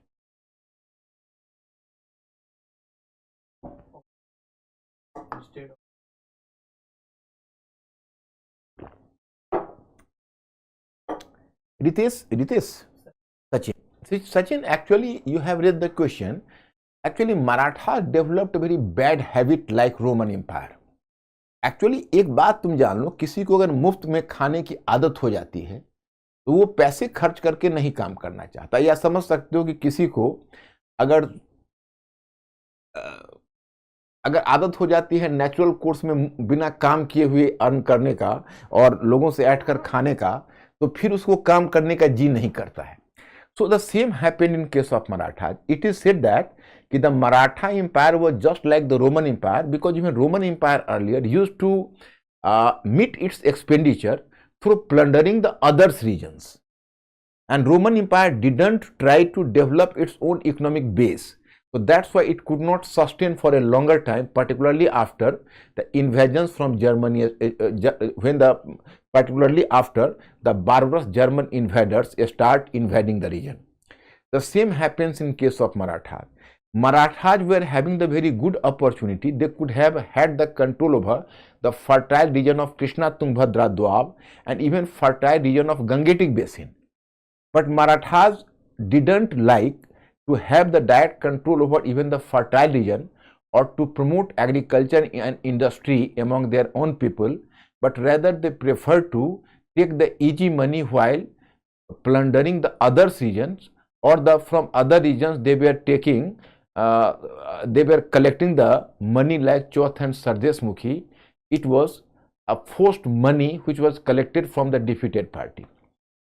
Ritesh, Sachin, actually you have raised the question. Actually, Maratha developed a very bad habit like Roman Empire. Actually एक बात तुम जान लो, किसी को अगर मुफ्त में खाने की आदत हो जाती है तो वो पैसे खर्च करके नहीं काम करना चाहता। या समझ सकते हो कि किसी को अगर आदत हो जाती है नेचुरल कोर्स में बिना काम किए हुए अर्न करने का और लोगों से ऐड कर खाने का, तो फिर उसको काम करने का जी नहीं करता है। So the same happened in case of Marathas. It is said that the Maratha Empire was just like the Roman Empire, because even Roman Empire earlier used to meet its expenditure through plundering the others' regions. And Roman Empire didn't try to develop its own economic base. So that's why it could not sustain for a longer time, particularly after the invasions from Germany, particularly after the barbarous German invaders start invading the region. The same happens in case of Marathas. Marathas were having the very good opportunity. They could have had the control over the fertile region of Krishna Tungabhadra Doab and even fertile region of Gangetic Basin. But Marathas didn't like to have the direct control over even the fertile region or to promote agriculture and industry among their own people, but rather they preferred to take the easy money while plundering the other regions, or from other regions they were taking, they were collecting the money like Chauth and Sardesh Mukhi. It was a forced money which was collected from the defeated party.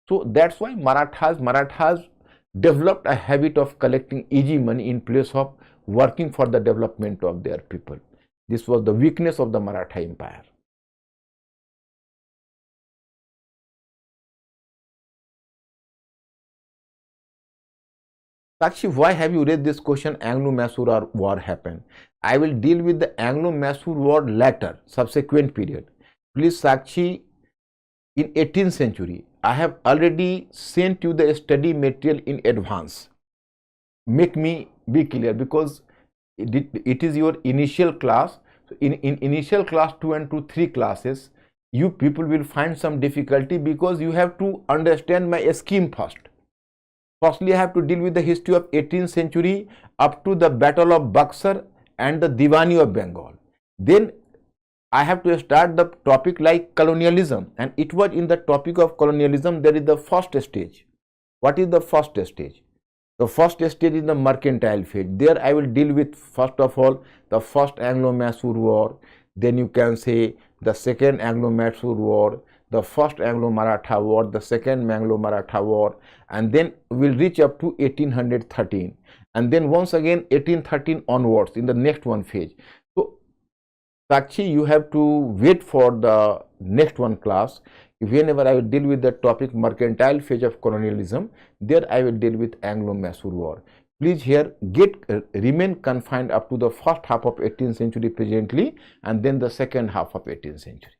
So that's why Marathas developed a habit of collecting easy money in place of working for the development of their people. This was the weakness of the Maratha Empire. Sakshi, why have you raised this question? Anglo-Mysore war happened. I will deal with the Anglo-Mysore war later, subsequent period. Please, Sakshi, in 18th century, I have already sent you the study material in advance. Make me be clear, because it is your initial class. So in initial class 2 and 3 classes, you people will find some difficulty because you have to understand my scheme first. Firstly, I have to deal with the history of 18th century up to the Battle of Buxar and the Diwani of Bengal. Then I have to start the topic like colonialism, and it was in the topic of colonialism there is the first stage. What is the first stage? The first stage is the mercantile phase. There I will deal with first of all the first Anglo-Mysore War, then you can say the second Anglo-Mysore War, the first Anglo-Maratha War, the second Anglo-Maratha War, and then we'll reach up to 1813, and then once again 1813 onwards in the next one phase. So Sakshi, you have to wait for the next one class. Whenever I will deal with the topic mercantile phase of colonialism, there I will deal with Anglo-Mysore War. Please here remain confined up to the first half of 18th century presently, and then the second half of 18th century.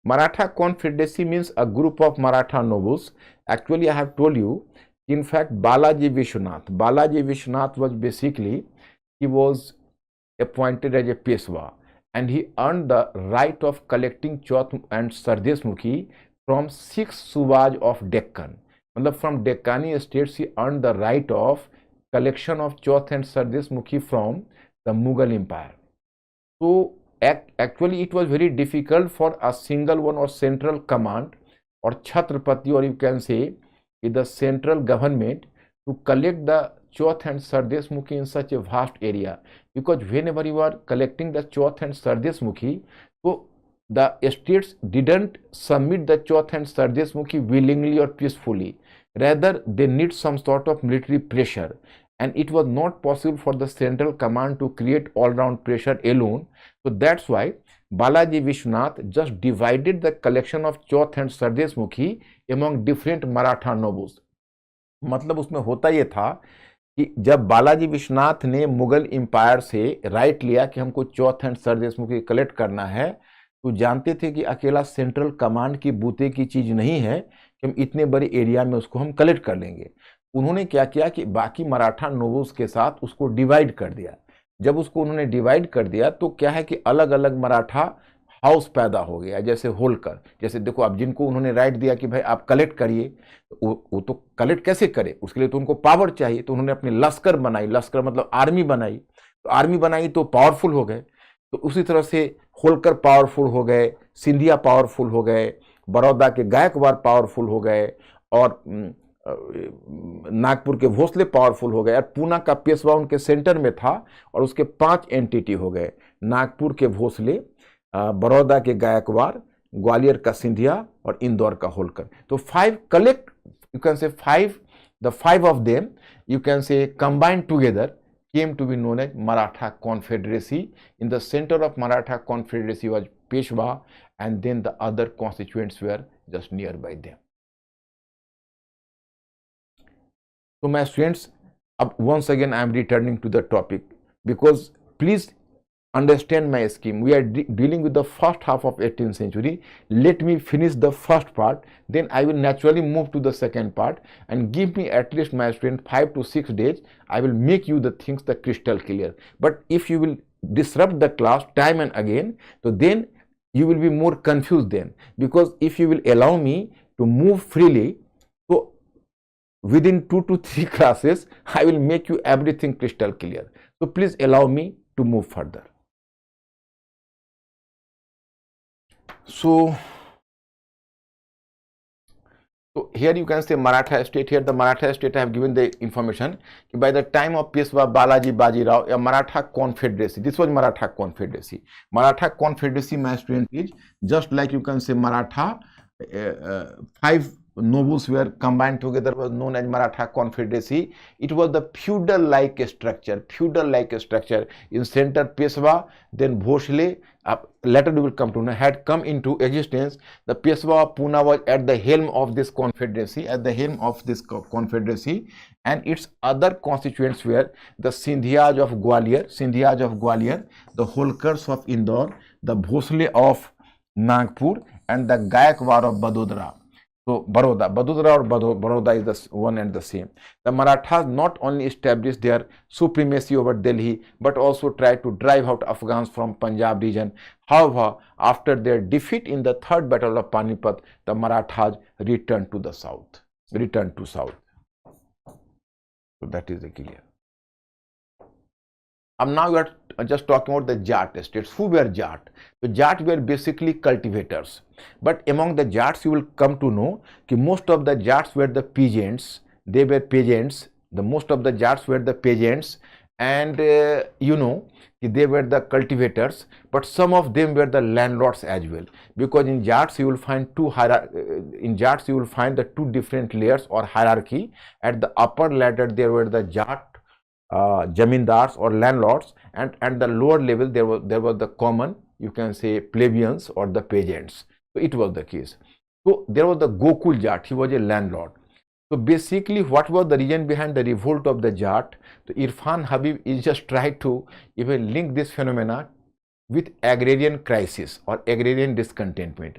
Maratha Confederacy means a group of Maratha nobles. Actually, I have told you, in fact, Balaji Vishwanath was basically, he was appointed as a Peshwa, and he earned the right of collecting Chauth and Sardesh Mukhi from 6 Subaj of Deccan. From Deccani states, he earned the right of collection of Chauth and Sardesh Mukhi from the Mughal Empire. So actually it was very difficult for a single one or central command or Chhatrapati, or you can say the central government, to collect the Chauth and Sardesh Mukhi in such a vast area, because whenever you are collecting the Chauth and Sardesh Mukhi, so the states didn't submit the Chauth and Sardesh Mukhi willingly or peacefully. Rather, they need some sort of military pressure, and it was not possible for the central command to create all-round pressure alone. So that's why Balaji Vishwanath just divided the collection of Chauth and Sardesh Mukhi among different Maratha nobles. मतलब उसमें होता ये था कि जब बालाजी विश्वनाथ ने Mughal empire से right लिया कि हमको चौथ एंड सरदेश मुखी कलेक्ट करना है, तो जानते थे कि अकेला सेंट्रल कमांड की बूते की चीज नहीं है कि हम इतने बड़े एरिया में उसको हम कलेक्ट कर लेंगे। उन्होंने क्या किया कि बाकी मराठा नोबल्स के साथ उसको डिवाइड कर दिया। जब उसको उन्होंने डिवाइड कर दिया तो क्या है कि अलग अलग मराठा हाउस पैदा हो गया, जैसे होलकर, जैसे देखो अब जिनको उन्होंने राइट दिया कि भाई आप कलेक्ट करिए, वो तो कलेक्ट कैसे करे, उसके लिए तो उनको पावर चाहिए, तो उन्होंने अपनी लश्कर बनाई, लश्कर मतलब आर्मी बनाई, तो आर्मी बनाई तो पावरफुल हो गए। तो उसी तरह से होलकर पावरफुल हो गए, सिंधिया पावरफुल हो गए, बड़ौदा के गायकवाड़ पावरफुल हो गए, और नागपुर के भोसले पावरफुल हो गए, और पूना का पेशवा उनके सेंटर में था, और उसके 5 एंटिटी हो गए, नागपुर के भोसले, बड़ौदा के गायकवाड़, ग्वालियर का सिंधिया और इंदौर का होलकर। तो 5 कलेक्ट, यू कैन से 5, the 5 of them you can say combined together came to be known as Maratha Confederacy. In the center of Maratha Confederacy was Peshwa, and then the other constituents were just nearby them. So my students, once again I am returning to the topic, because please understand my scheme. We are dealing with the first half of 18th century. Let me finish the first part, then I will naturally move to the second part, and give me at least, my student, 5 to 6 days. I will make you the things the crystal clear. But if you will disrupt the class time and again, so then you will be more confused then, because if you will allow me to move freely, so within 2 to 3 classes I will make you everything crystal clear. So please allow me to move further. So here you can say Maratha state. Here the Maratha state I have given the information. By the time of Peshwa Balaji Bajirao, a Maratha Confederacy. This was Maratha Confederacy. Maratha Confederacy, my student, is just like you can say Maratha. 5 nobles were combined together, was known as Maratha Confederacy. It was the feudal-like structure. Feudal-like structure. In center Peshwa, then Bhosle. Later we will come to know, had come into existence. The Peshwa of Pune was at the helm of this confederacy, and its other constituents were the Sindhiyas of Gwalior, the Holkars of Indore, the Bhosle of Nagpur, and the Gayakwar of Vadodara. So Badodara or Baroda is the one and the same. The Marathas not only established their supremacy over Delhi but also tried to drive out Afghans from Punjab region. However, after their defeat in the Third Battle of Panipat, the Marathas returned to the south. So that is the clear. Now we are just talking about the Jat estates. Who were Jat? The Jat were basically cultivators. But among the Jats, you will come to know that most of the Jats were the peasants. They were peasants. Most of the Jats were the peasants, and you know, they were the cultivators. But some of them were the landlords as well. Because in Jats you will find you will find the two different layers or hierarchy. At the upper ladder there were the Jat jamindars or landlords, and at the lower level there was the common, you can say, plebeians or the peasants. So it was the case. So there was the Gokul Jat, he was a landlord. So basically what was the reason behind the revolt of the Jat? So Irfan Habib is just trying to even link this phenomena with agrarian crisis or agrarian discontentment.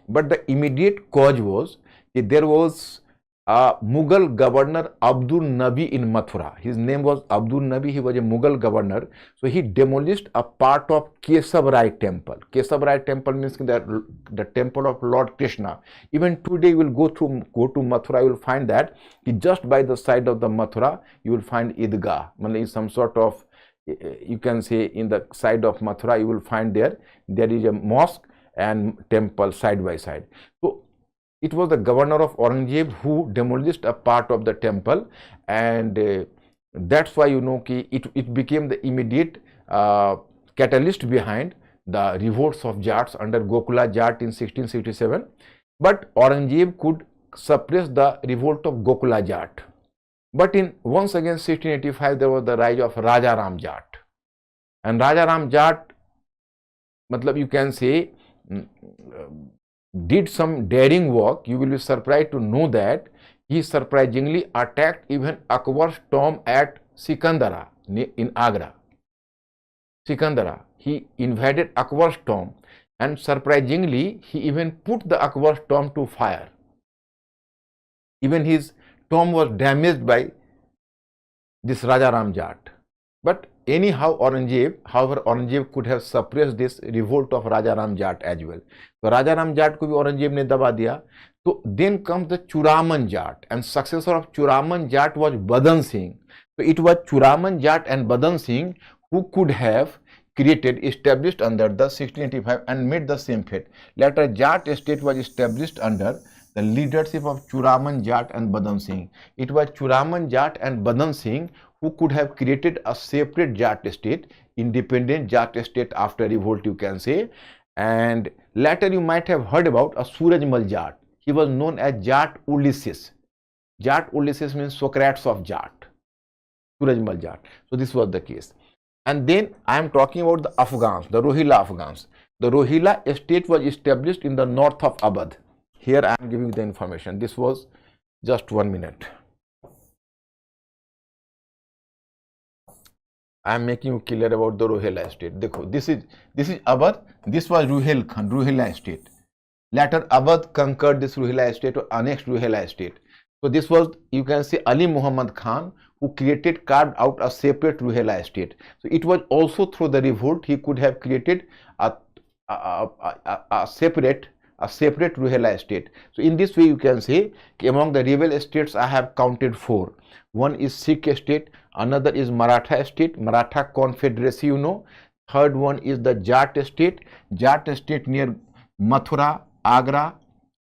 But the immediate cause was that there was Mughal governor Abdul Nabi in Mathura. His name was Abdul Nabi. He was a Mughal governor. So he demolished a part of Kesav Rai temple. Kesav Rai temple means the temple of Lord Krishna. Even today you will go to Mathura, you will find that just by the side of the Mathura you will find Idgah. Some sort of, you can say, in the side of Mathura you will find there is a mosque and temple side by side. So it was the governor of Aurangzeb who demolished a part of the temple, and that's why, you know, it became the immediate catalyst behind the revolts of Jats under Gokula Jat in 1667. But Aurangzeb could suppress the revolt of Gokula Jat. But in once again 1685 there was the rise of Raja Ram Jat, and Raja Ram Jat, you can say, did some daring work. You will be surprised to know that he surprisingly attacked even Akbar's tomb at Sikandara in Agra. Sikandara, he invaded Akbar's tomb, and surprisingly he even put the Akbar's tomb to fire. Even his tomb was damaged by this Raja Ram Jat. But anyhow, Aurangzeb could have suppressed this revolt of Raja Ram Jat as well. So Raja Ram Jat को भी औरंगजेब ने दबा दिया. So then comes the Churaman Jat, and successor of Churaman Jat was Badan Singh. So it was Churaman Jat and Badan Singh who could have established under the 1685 and made the same fate. Later Jat state was established under the leadership of Churaman Jat and Badan Singh. It was Churaman Jat and Badan Singh who could have created a separate Jat state, independent Jat state after revolt, you can say. And later you might have heard about a Surajmal Jat. He was known as Jat Ulysses. Jat Ulysses means Socrates of Jat. Surajmal Jat. So this was the case. And then I am talking about the Afghans, the Rohilla Afghans. The Rohilla state was established in the north of Abad. Here I am giving the information. This was just 1 minute. I am making you clear about the Rohilla state. Dekho, this is Abad. This was Ruhel Khan, Rohilla state. Later Abad conquered this Rohilla state or annexed Rohilla state. So this was, you can say, Ali Muhammad Khan who carved out a separate Rohilla state. So it was also through the revolt he could have created a separate Rohilla state. So in this way you can say among the rebel states I have counted 4. One is Sikh state, another is Maratha state, Maratha Confederacy, you know. Third one is the Jat state near Mathura, Agra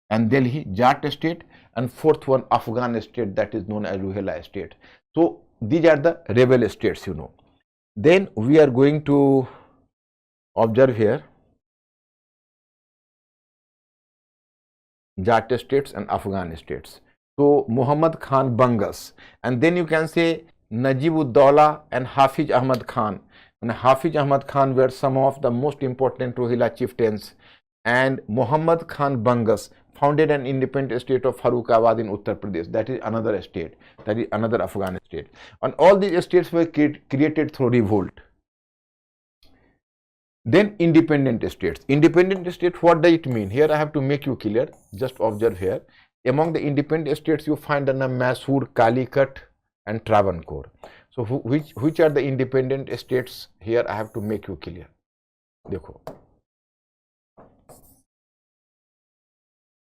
and Delhi, Jat state. And fourth one, Afghan state, that is known as Rohilla state. So these are the rebel states, you know. Then we are going to observe here Jat states and Afghan states. So Muhammad Khan Bangas, and then you can say Najib-ud-Dawla and Hafiz Ahmad Khan. And Hafiz Ahmad Khan were some of the most important Rohilla chieftains, and Muhammad Khan Bangas founded an independent state of Farrukhabad in Uttar Pradesh. That is another state, that is another Afghan state. And all these states were created through revolt. Then independent states. Independent state, what does it mean? Here I have to make you clear. Just observe here. Among the independent states, you find the name Mysore, Calicut, and Travancore. So which are the independent states? Here I have to make you clear. देखो,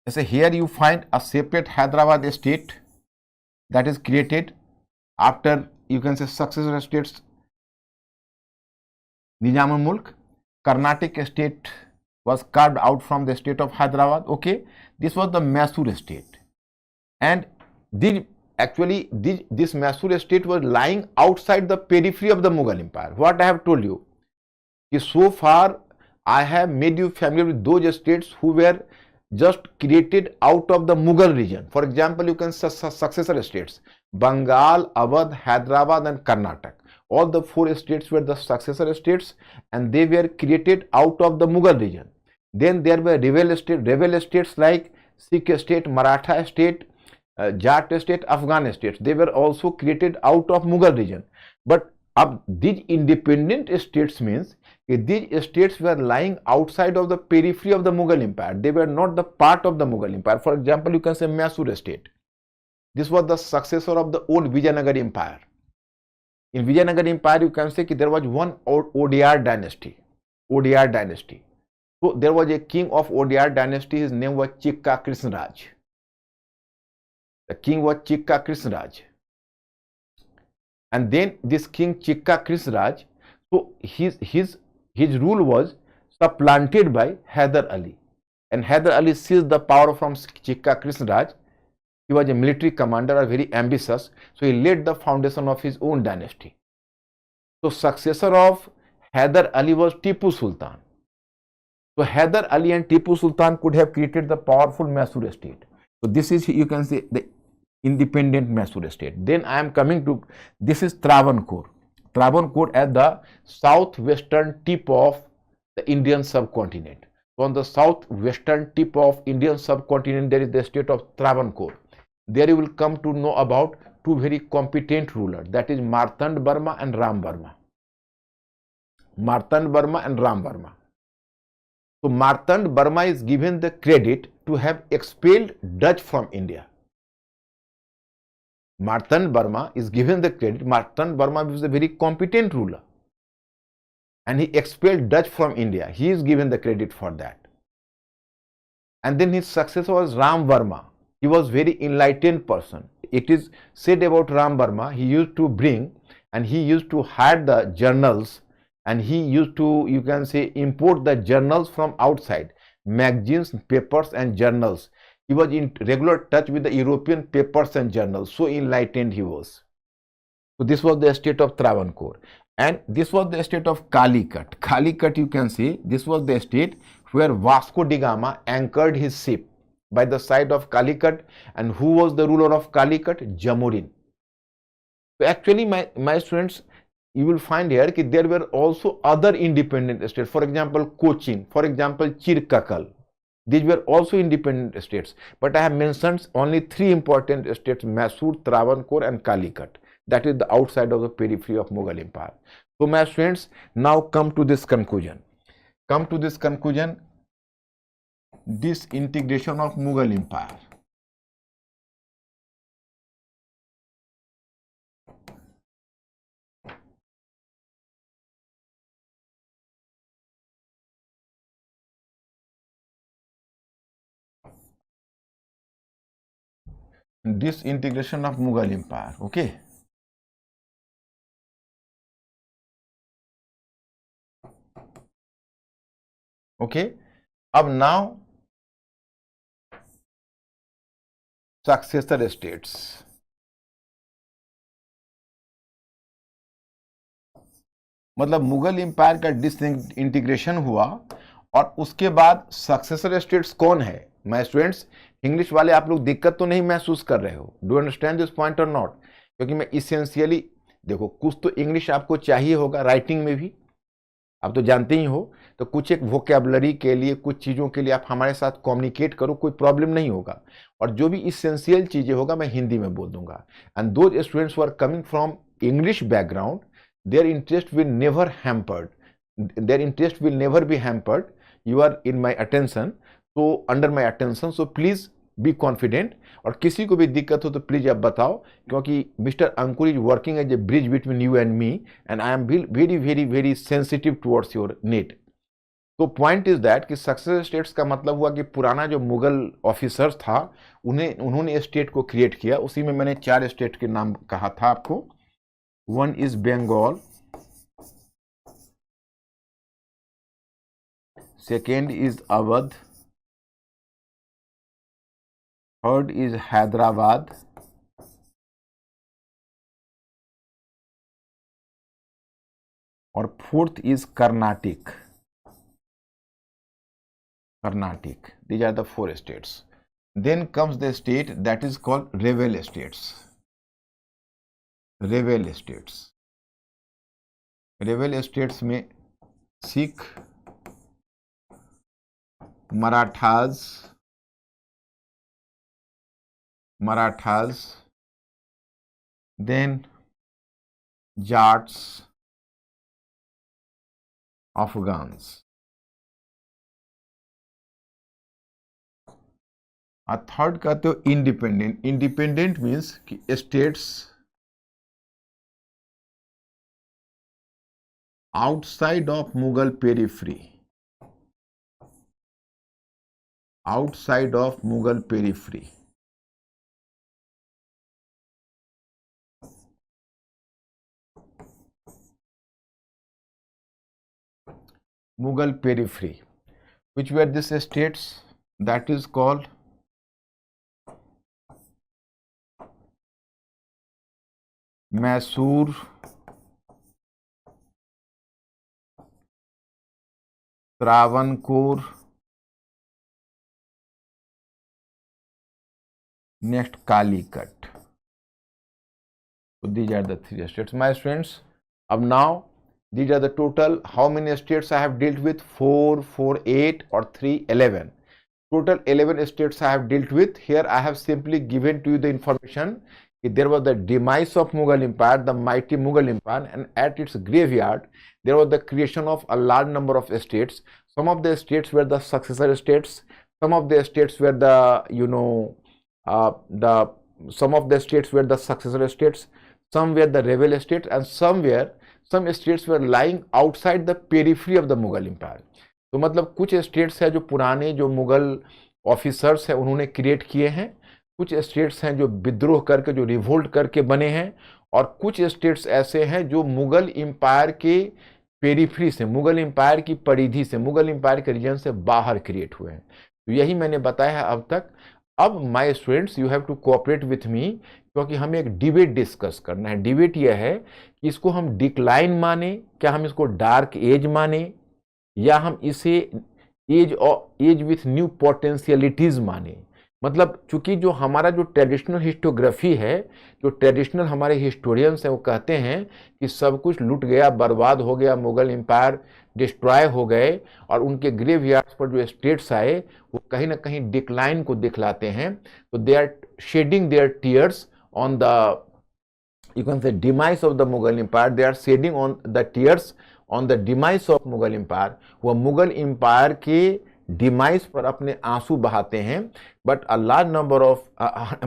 so here you find a separate Hyderabad state that is created after, you can say, successor states Nizamul Mulk. Karnataka state was carved out from the state of Hyderabad. Okay, this was the Mysore state, and this Mysore state was lying outside the periphery of the Mughal Empire. What I have told you, so far I have made you familiar with those states who were just created out of the Mughal region. For example, you can successor states Bengal, Awadh, Hyderabad, and Karnataka. All the four states were the successor states, and they were created out of the Mughal region. Then there were rebel states like Sikh state, Maratha state, Jat state, Afghan states. They were also created out of Mughal region. But these independent states means these states were lying outside of the periphery of the Mughal Empire. They were not the part of the Mughal Empire. For example, you can say Mysore state. This was the successor of the old Vijayanagara Empire. In Vijayanagara Empire, you can say there was one ODR dynasty. ODR dynasty. So there was a king of ODR dynasty. His name was Chikka Krishnaraj. The king was Chikka Krishnaraj. And then this king Chikka Krishnaraj, so his rule was supplanted by Hyder Ali. And Hyder Ali seized the power from Chikka Krishnaraj. He was a military commander, or very ambitious, so he laid the foundation of his own dynasty. So successor of Hyder Ali was Tipu Sultan. So Hyder Ali and Tipu Sultan could have created the powerful Mysore state. So this is, you can say, the independent Mysore state. Then I am coming to, this is Travancore. Travancore at the southwestern tip of the Indian subcontinent. So on the southwestern tip of Indian subcontinent, there is the state of Travancore. There you will come to know about two very competent rulers, that is Martand Burma and Ram Burma. Martand Burma and Ram Burma. So Martand Burma is given the credit to have expelled Dutch from India. Martand Burma is given the credit. Martand Burma was a very competent ruler, and he expelled Dutch from India. He is given the credit for that. And then his successor was Ram Burma. He was very enlightened person. It is said about Ram Burma, he used to bring and he used to hide the journals, and he used to, you can say, import the journals from outside, magazines, papers and journals. He was in regular touch with the European papers and journals. So enlightened he was. So this was the state of Travancore. And this was the state of Calicut. Calicut, you can see, this was the state where Vasco da Gama anchored his ship by the side of Calicut. And who was the ruler of Calicut? Jamurin. So actually, my students, you will find here that there were also other independent states. For example, Cochin, for example, Chirkakal. These were also independent states. But I have mentioned only three important states: Mysore, Travancore and Calicut. That is the outside of the periphery of Mughal Empire. So my students, now come to this conclusion. Disintegration of Mughal Empire. Disintegration of Mughal Empire. Okay. Okay. Now successor states. मतलब Mughal empire का disintegration हुआ और उसके बाद successor states कौन है? My students, English वाले आप लोग दिक्कत तो नहीं महसूस कर रहे हो? डू अंडरस्टैंड दिस पॉइंट और नॉट? क्योंकि मैं इसेंशियली, देखो, कुछ तो इंग्लिश आपको चाहिए होगा राइटिंग में भी, आप तो जानते ही हो, तो कुछ एक वोकैबुलरी के लिए, कुछ चीज़ों के लिए आप हमारे साथ कम्युनिकेट करो, कोई प्रॉब्लम नहीं होगा। और जो भी इसेंशियल चीज़ें होगा मैं हिंदी में बोल दूंगा। And those students who are coming from English background, their interest will never hampered. Their interest will never be hampered. You are in my attention, so under my attention. So please be confident, और किसी को भी दिक्कत हो तो please आप बताओ, क्योंकि mister Ankur is working as a bridge between you and me, and I am very very very sensitive towards your need. तो पॉइंट इज दैट कि सक्सेसर स्टेट्स का मतलब हुआ कि पुराना जो मुगल ऑफिसर्स था उन्होंने स्टेट को क्रिएट किया। उसी में मैंने 4 स्टेट के नाम कहा था आपको। One is Bengal, second is Awadh, third is Hyderabad, और fourth is Karnataka. These are the 4 states. Then comes the state that is called rebel states. Rebel states में Sikh, Marathas, then Jats, Afghans. Third कहते हो इंडिपेंडेंट। इंडिपेंडेंट मीन्स कि states outside of Mughal periphery, outside of Mughal periphery. Mughal periphery, which were these states, that is called Mysore, Travancore, next Calicut. So these are the 3 states, my students. अब now these are the total how many states I have dealt with, 4, 4, 8 or 3, 11. Total 11 states I have dealt with. Here I have simply given to you the information that there was the demise of Mughal Empire, the mighty Mughal Empire, and at its graveyard there was the creation of a large number of states. Some of the states were the successor states, some of the states were the some of the states were the successor states, some were the rebel states, and some states were lying outside the periphery of the Mughal Empire. तो मतलब कुछ states है जो पुराने जो Mughal officers हैं उन्होंने create किए हैं, कुछ स्टेट्स हैं जो विद्रोह करके जो रिवोल्ट करके बने हैं, और कुछ स्टेट्स ऐसे हैं जो मुगल एम्पायर के पेरिफ्री से, मुगल एम्पायर की परिधि से, मुगल एम्पायर के रीजन से बाहर क्रिएट हुए हैं। तो यही मैंने बताया है अब तक। अब my students you have to cooperate with me, क्योंकि हमें एक डिबेट डिस्कस करना है। डिबेट यह है कि इसको हम डिक्लाइन माने, क्या हम इसको डार्क एज माने, या हम इसे एज विथ न्यू पोटेंशियलिटीज माने। मतलब चूंकि जो हमारा जो ट्रेडिशनल हिस्टोग्राफी है, जो ट्रेडिशनल हमारे हिस्टोरियंस हैं वो कहते हैं कि सब कुछ लूट गया, बर्बाद हो गया, मुगल एम्पायर डिस्ट्रॉय हो गए, और उनके ग्रेवयार्ड्स पर जो स्टेट्स आए वो कहीं ना कहीं डिक्लाइन को दिखलाते हैं। तो they are shedding their tears on the, you can say, demise of the Mughal Empire. They are shedding on the tears on the demise of Mughal Empire. वो मुगल एम्पायर के डिमाइस पर अपने आंसू बहाते हैं। But a large number of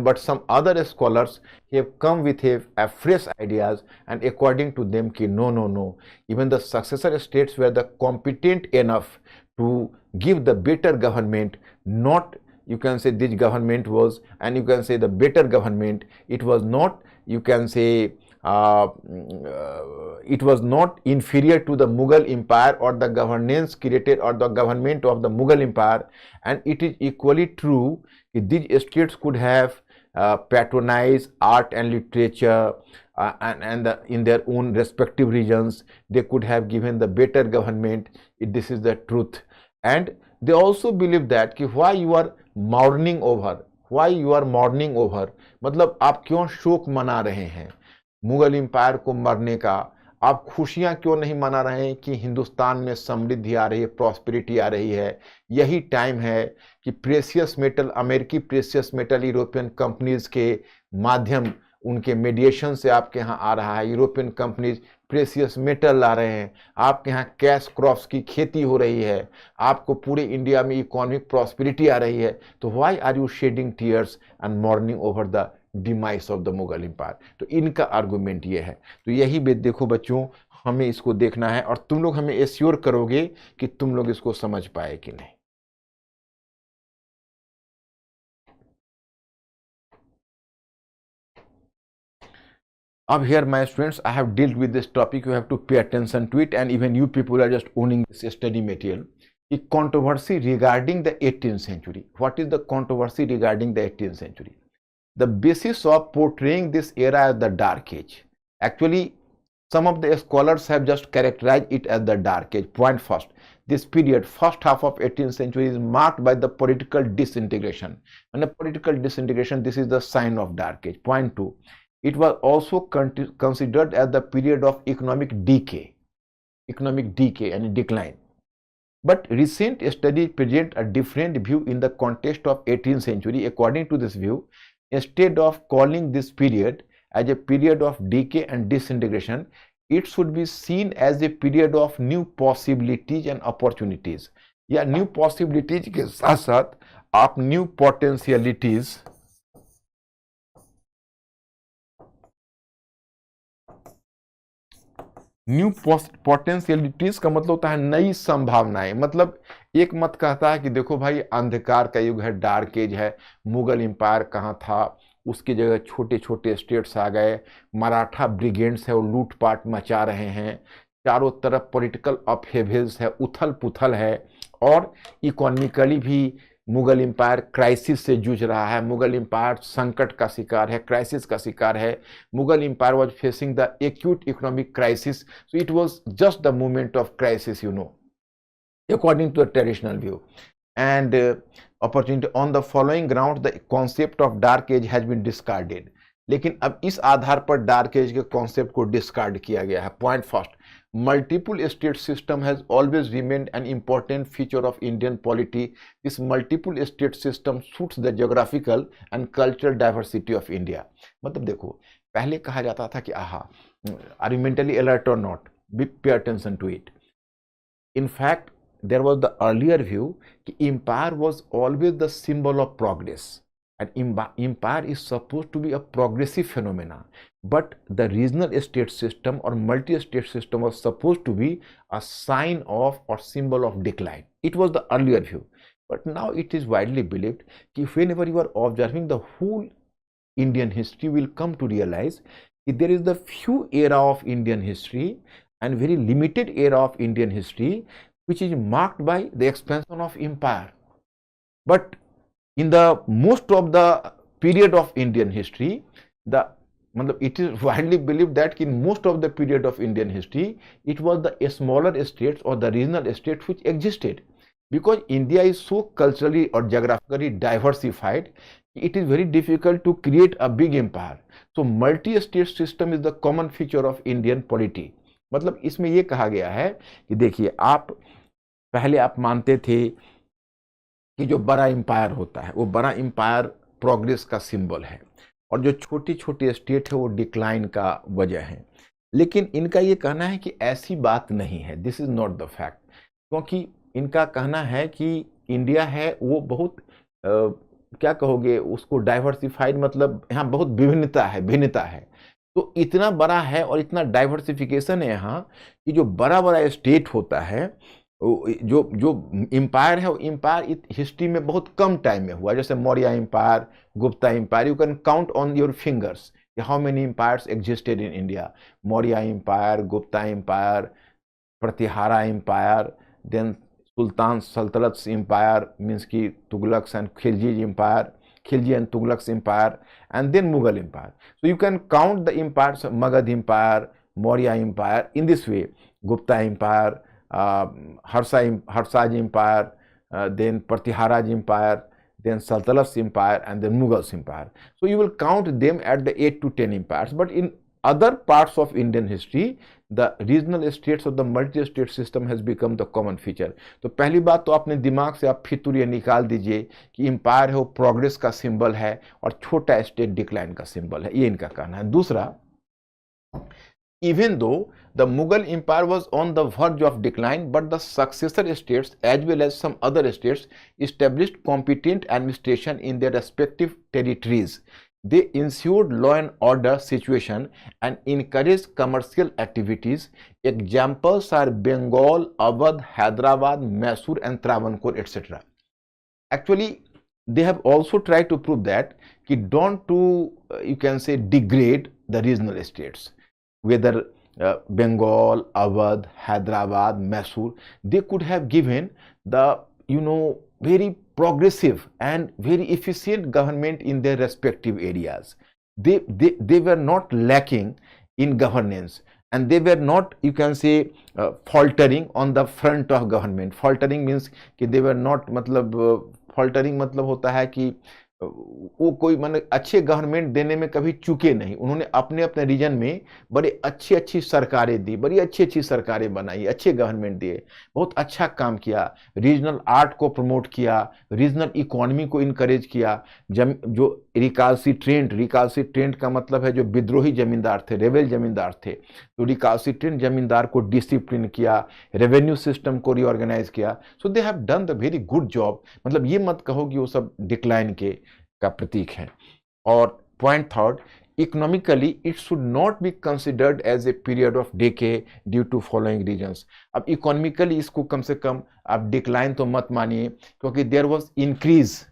but some other scholars have come with a fresh ideas, and according to them कि no, even the successor states were the competent enough to give the better government. Not, you can say, this government was, and you can say the better government, it was not, you can say, it was not inferior to the Mughal Empire or the governance created or the government of the Mughal Empire, and it is equally true that these states could have patronized art and literature in their own respective regions. They could have given the better government. This is the truth. And they also believe that कि why you are mourning over, मतलब आप क्यों शोक मना रहे हैं Mughal empire को मरने का, आप खुशियां क्यों नहीं मना रहे हैं कि हिंदुस्तान में समृद्धि आ रही है, प्रॉस्पेरिटी आ रही है। यही टाइम है कि प्रेशियस मेटल, अमेरिकी प्रेशियस मेटल यूरोपियन कंपनीज के माध्यम, उनके मीडिएशन से आपके यहाँ आ रहा है। यूरोपियन कंपनीज प्रेशियस मेटल ला रहे हैं, आपके यहाँ कैश क्रॉप्स की खेती हो रही है, आपको पूरे इंडिया में इकोनॉमिक प्रॉस्पेरिटी आ रही है, तो why are you shedding tears and mourning over the demise of the Mughal empire? तो इनका आर्गुमेंट ये है। तो यही बात देखो बच्चों, हमें इसको देखना है और तुम लोग हमें एश्योर करोगे कि तुम लोग इसको समझ पाए कि नहीं। अब here my students, I have dealt with this topic, you have to pay attention to it, and even you people are just owning this study material. The controversy regarding the 18th century. What is the controversy regarding the 18th century? The basis of portraying this era as the dark age. Actually, some of the scholars have just characterized it as the dark age. Point first, this period, first half of 18th century, is marked by the political disintegration. And the political disintegration, this is the sign of dark age. Point two, it was also considered as the period of economic decay and decline. But recent studies present a different view in the context of 18th century. According to this view, instead of calling this period as a period of decay and disintegration, it should be seen as a period of new possibilities and opportunities. या new possibilities के साथ साथ आप new potentialities new potentialities का मतलब होता है नई संभावनाएं। मतलब एक मत कहता है कि देखो भाई अंधकार का युग है, डार्क एज है, मुगल एम्पायर कहाँ था, उसकी जगह छोटे छोटे स्टेट्स आ गए, मराठा ब्रिगेड्स है वो लूटपाट मचा रहे हैं, चारों तरफ पॉलिटिकल अपहेवल्स है, उथल पुथल है, और इकोनॉमिकली भी मुगल एम्पायर क्राइसिस से जूझ रहा है, मुगल एम्पायर संकट का शिकार है, क्राइसिस का शिकार है। Mughal empire was facing the acute economic crisis, so it was just the moment of crisis, you know, according to the traditional view. And opportunity on the following ground, the concept of dark age has been discarded. लेकिन अब इस आधार पर dark age के concept को discard किया गया है। Point first, multiple state system has always remained an important feature of Indian polity. This multiple state system suits the geographical and cultural diversity of India. मतलब देखो, पहले कहा जाता था कि आर यू मेंटली अलर्ट और not, pay attention to it. In fact there was the earlier view that empire was always the symbol of progress, and empire is supposed to be a progressive phenomena, but the regional state system or multi-state system was supposed to be a sign of or symbol of decline. It was the earlier view, but now it is widely believed that whenever you are observing the whole Indian history, will come to realize that there is the few era of Indian history and very limited era of Indian history which is marked by the expansion of empire. But in the most of the period of Indian history, it is widely believed that in most of the period of Indian history, it was the smaller states or the regional states which existed. Because India is so culturally or geographically diversified, it is very difficult to create a big empire. So multi-state system is the common feature of Indian polity. मतलब इसमें ये कहा गया है कि देखिए, पहले आप मानते थे कि जो बड़ा एम्पायर होता है वो बड़ा एम्पायर प्रोग्रेस का सिंबल है, और जो छोटी छोटी स्टेट है वो डिक्लाइन का वजह है। लेकिन इनका ये कहना है कि ऐसी बात नहीं है, this is not the fact. क्योंकि इनका कहना है कि इंडिया है वो बहुत क्या कहोगे उसको, डाइवर्सिफाइड, मतलब यहाँ बहुत भिन्नता है। तो इतना बड़ा है और इतना डाइवर्सिफिकेशन है यहाँ कि जो बड़ा बड़ा स्टेट होता है, जो एम्पायर है वो एम्पायर हिस्ट्री में बहुत कम टाइम में हुआ। जैसे Maurya empire, Gupta empire, you can count on your fingers how many empires existed in India. Maurya empire, Gupta empire, Pratihara empire, then sultan saltanat empire, means की Tughlaqs and Khilji empire, Khilji and Tughlaqs empire, and then Mughal empire. So you can count the empires, Magadh empire, Maurya empire, in this way, Gupta empire, Harshaj Empire, then Pratiharaj Empire, then Sultanate Empire, and then Mughal Empire. So you will count them at the 8 to 10 empires. But in other parts of Indian history, the regional states of the multi-state system has become the common feature. तो पहली बात तो अपने दिमाग से आप फितूर ये निकाल दीजिए कि एम्पायर है वो प्रोग्रेस का सिंबल है और छोटा स्टेट डिक्लाइन का सिंबल है, ये इनका कहना है। दूसरा, Even though the Mughal Empire was on the verge of decline, but the successor states as well as some other states established competent administration in their respective territories. They ensured law and order situation and encouraged commercial activities. Examples are Bengal, Awadh, Hyderabad, Mysore and Travancore, etc. Actually, they have also tried to prove that don't to you can say degrade the regional states, whether Bengal, Awadh, Hyderabad, Mysore. They could have given the very progressive and very efficient government in their respective areas. They were not lacking in governance, and they were not, you can say, faltering on the front of government. Faltering means कि they were not, मतलब faltering मतलब होता है कि वो कोई मतलब अच्छे गवर्नमेंट देने में कभी चूके नहीं। उन्होंने अपने अपने रीजन में बड़ी अच्छी सरकारें दी, बड़ी अच्छी सरकारें बनाई, अच्छे गवर्नमेंट दिए, बहुत अच्छा काम किया, रीजनल आर्ट को प्रमोट किया, रीजनल इकोनॉमी को इनकरेज किया। जो रिकालसिट्रेंट का मतलब है जो विद्रोही जमींदार थे, रेबेल जमींदार थे, तो रिकालसिट्रेंट जमींदार को डिसिप्लिन किया, रेवेन्यू सिस्टम को रीऑर्गेनाइज किया। So they have done the very good job. मतलब ये मत कहो कि वो सब डिक्लाइन का प्रतीक है। और point third, economically it should not be considered as a period of decay due to following reasons. अब इकोनॉमिकली इसको कम से कम आप डिक्लाइन तो मत मानिए, क्योंकि there was increase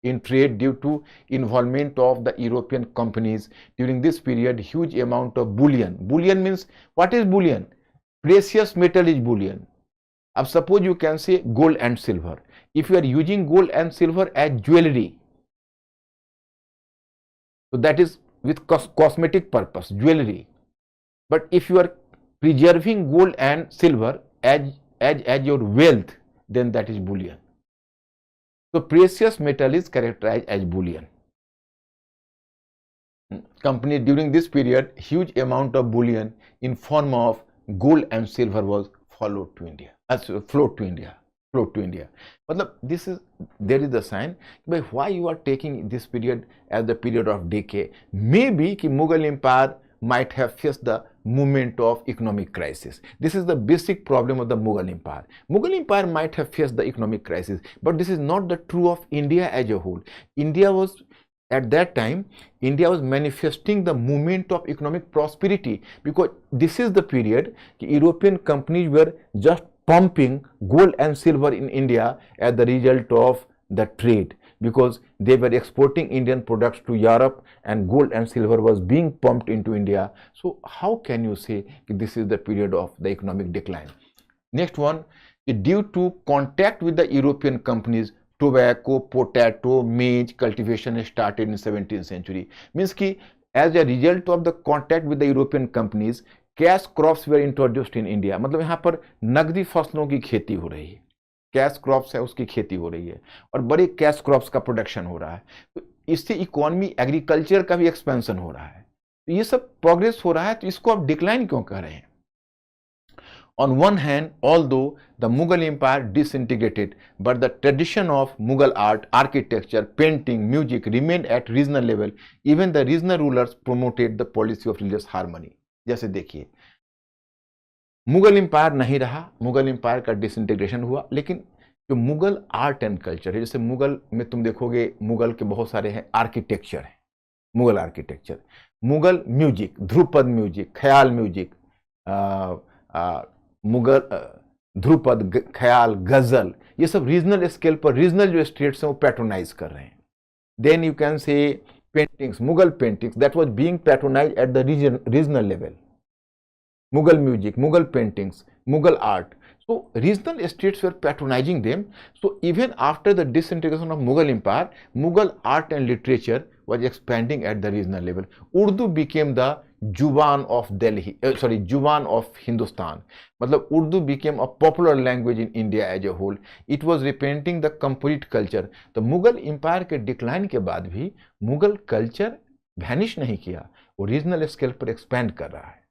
in trade due to involvement of the European companies. During this period, huge amount of bullion. Bullion means, what is bullion? Precious metal is bullion. Now suppose you can say gold and silver. If you are using gold and silver as jewelry, so that is with cosmetic purpose, jewelry. But if you are preserving gold and silver as your wealth, then that is bullion. So precious metal is characterized as bullion. Company during this period, huge amount of bullion in form of gold and silver was flowed to India. मतलब there is the sign by why you are taking this period as the period of decay. Maybe कि Mughal Empire might have faced the moment of economic crisis. This is the basic problem of the Mughal Empire. Mughal Empire might have faced the economic crisis, but this is not the true of India as a whole. India was, at that time, India was manifesting the movement of economic prosperity, because this is the period European companies were just pumping gold and silver in India as the result of the trade, because they were exporting Indian products to Europe and gold and silver was being pumped into India. So how can you say this is the period of the economic decline? Next one, due to contact with the European companies, tobacco, potato, maize cultivation started in 17th century. Means कि as a result of the contact with the European companies, cash crops were introduced in India. मतलब यहाँ पर नकदी फसलों की खेती हो रही है, कैश क्रॉप्स है उसकी खेती हो रही है, और बड़े कैश क्रॉप्स का प्रोडक्शन हो रहा है। तो इससे इकोनॉमी, एग्रीकल्चर का भी एक्सपेंशन हो रहा है। तो ये सब प्रोग्रेस हो रहा है, तो इसको आप डिक्लाइन क्यों कर रहे हैं? On one hand, although the Mughal Empire disintegrated, but the tradition of Mughal art, architecture, painting, music remained at regional level. Even the regional rulers promoted the policy of religious harmony. जैसे देखिए, Mughal empire नहीं रहा, Mughal empire का disintegration हुआ, लेकिन जो Mughal art and culture है, जैसे मुगल में तुम देखोगे मुगल के बहुत सारे हैं आर्किटेक्चर है, Mughal architecture, Mughal music, dhrupad music, khayal music, Mughal dhrupad, khayal, ghazal, ये सब रीजनल स्केल पर रीजनल जो स्टेट्स हैं वो पैट्रोनाइज कर रहे हैं। Then you can say paintings, Mughal paintings that was being patronised at the regional level, Mughal music, Mughal paintings, Mughal art. So regional states were patronizing them. So even after the disintegration of Mughal Empire, Mughal art and literature was expanding at the regional level. Urdu became the Juban of Delhi, Juban of Hindustan. मतलब Urdu became a popular language in India as a whole. It was representing the complete culture. तो Mughal Empire के decline के बाद भी Mughal culture vanish नहीं किया, वो regional scale पर expand कर रहा है।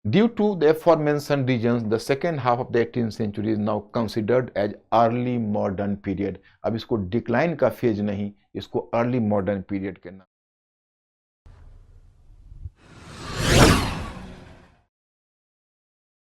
Due to the aforementioned regions, the second half of the 18th century is now considered as early modern period. अब इसको decline का phase नहीं, इसको early modern period के नाम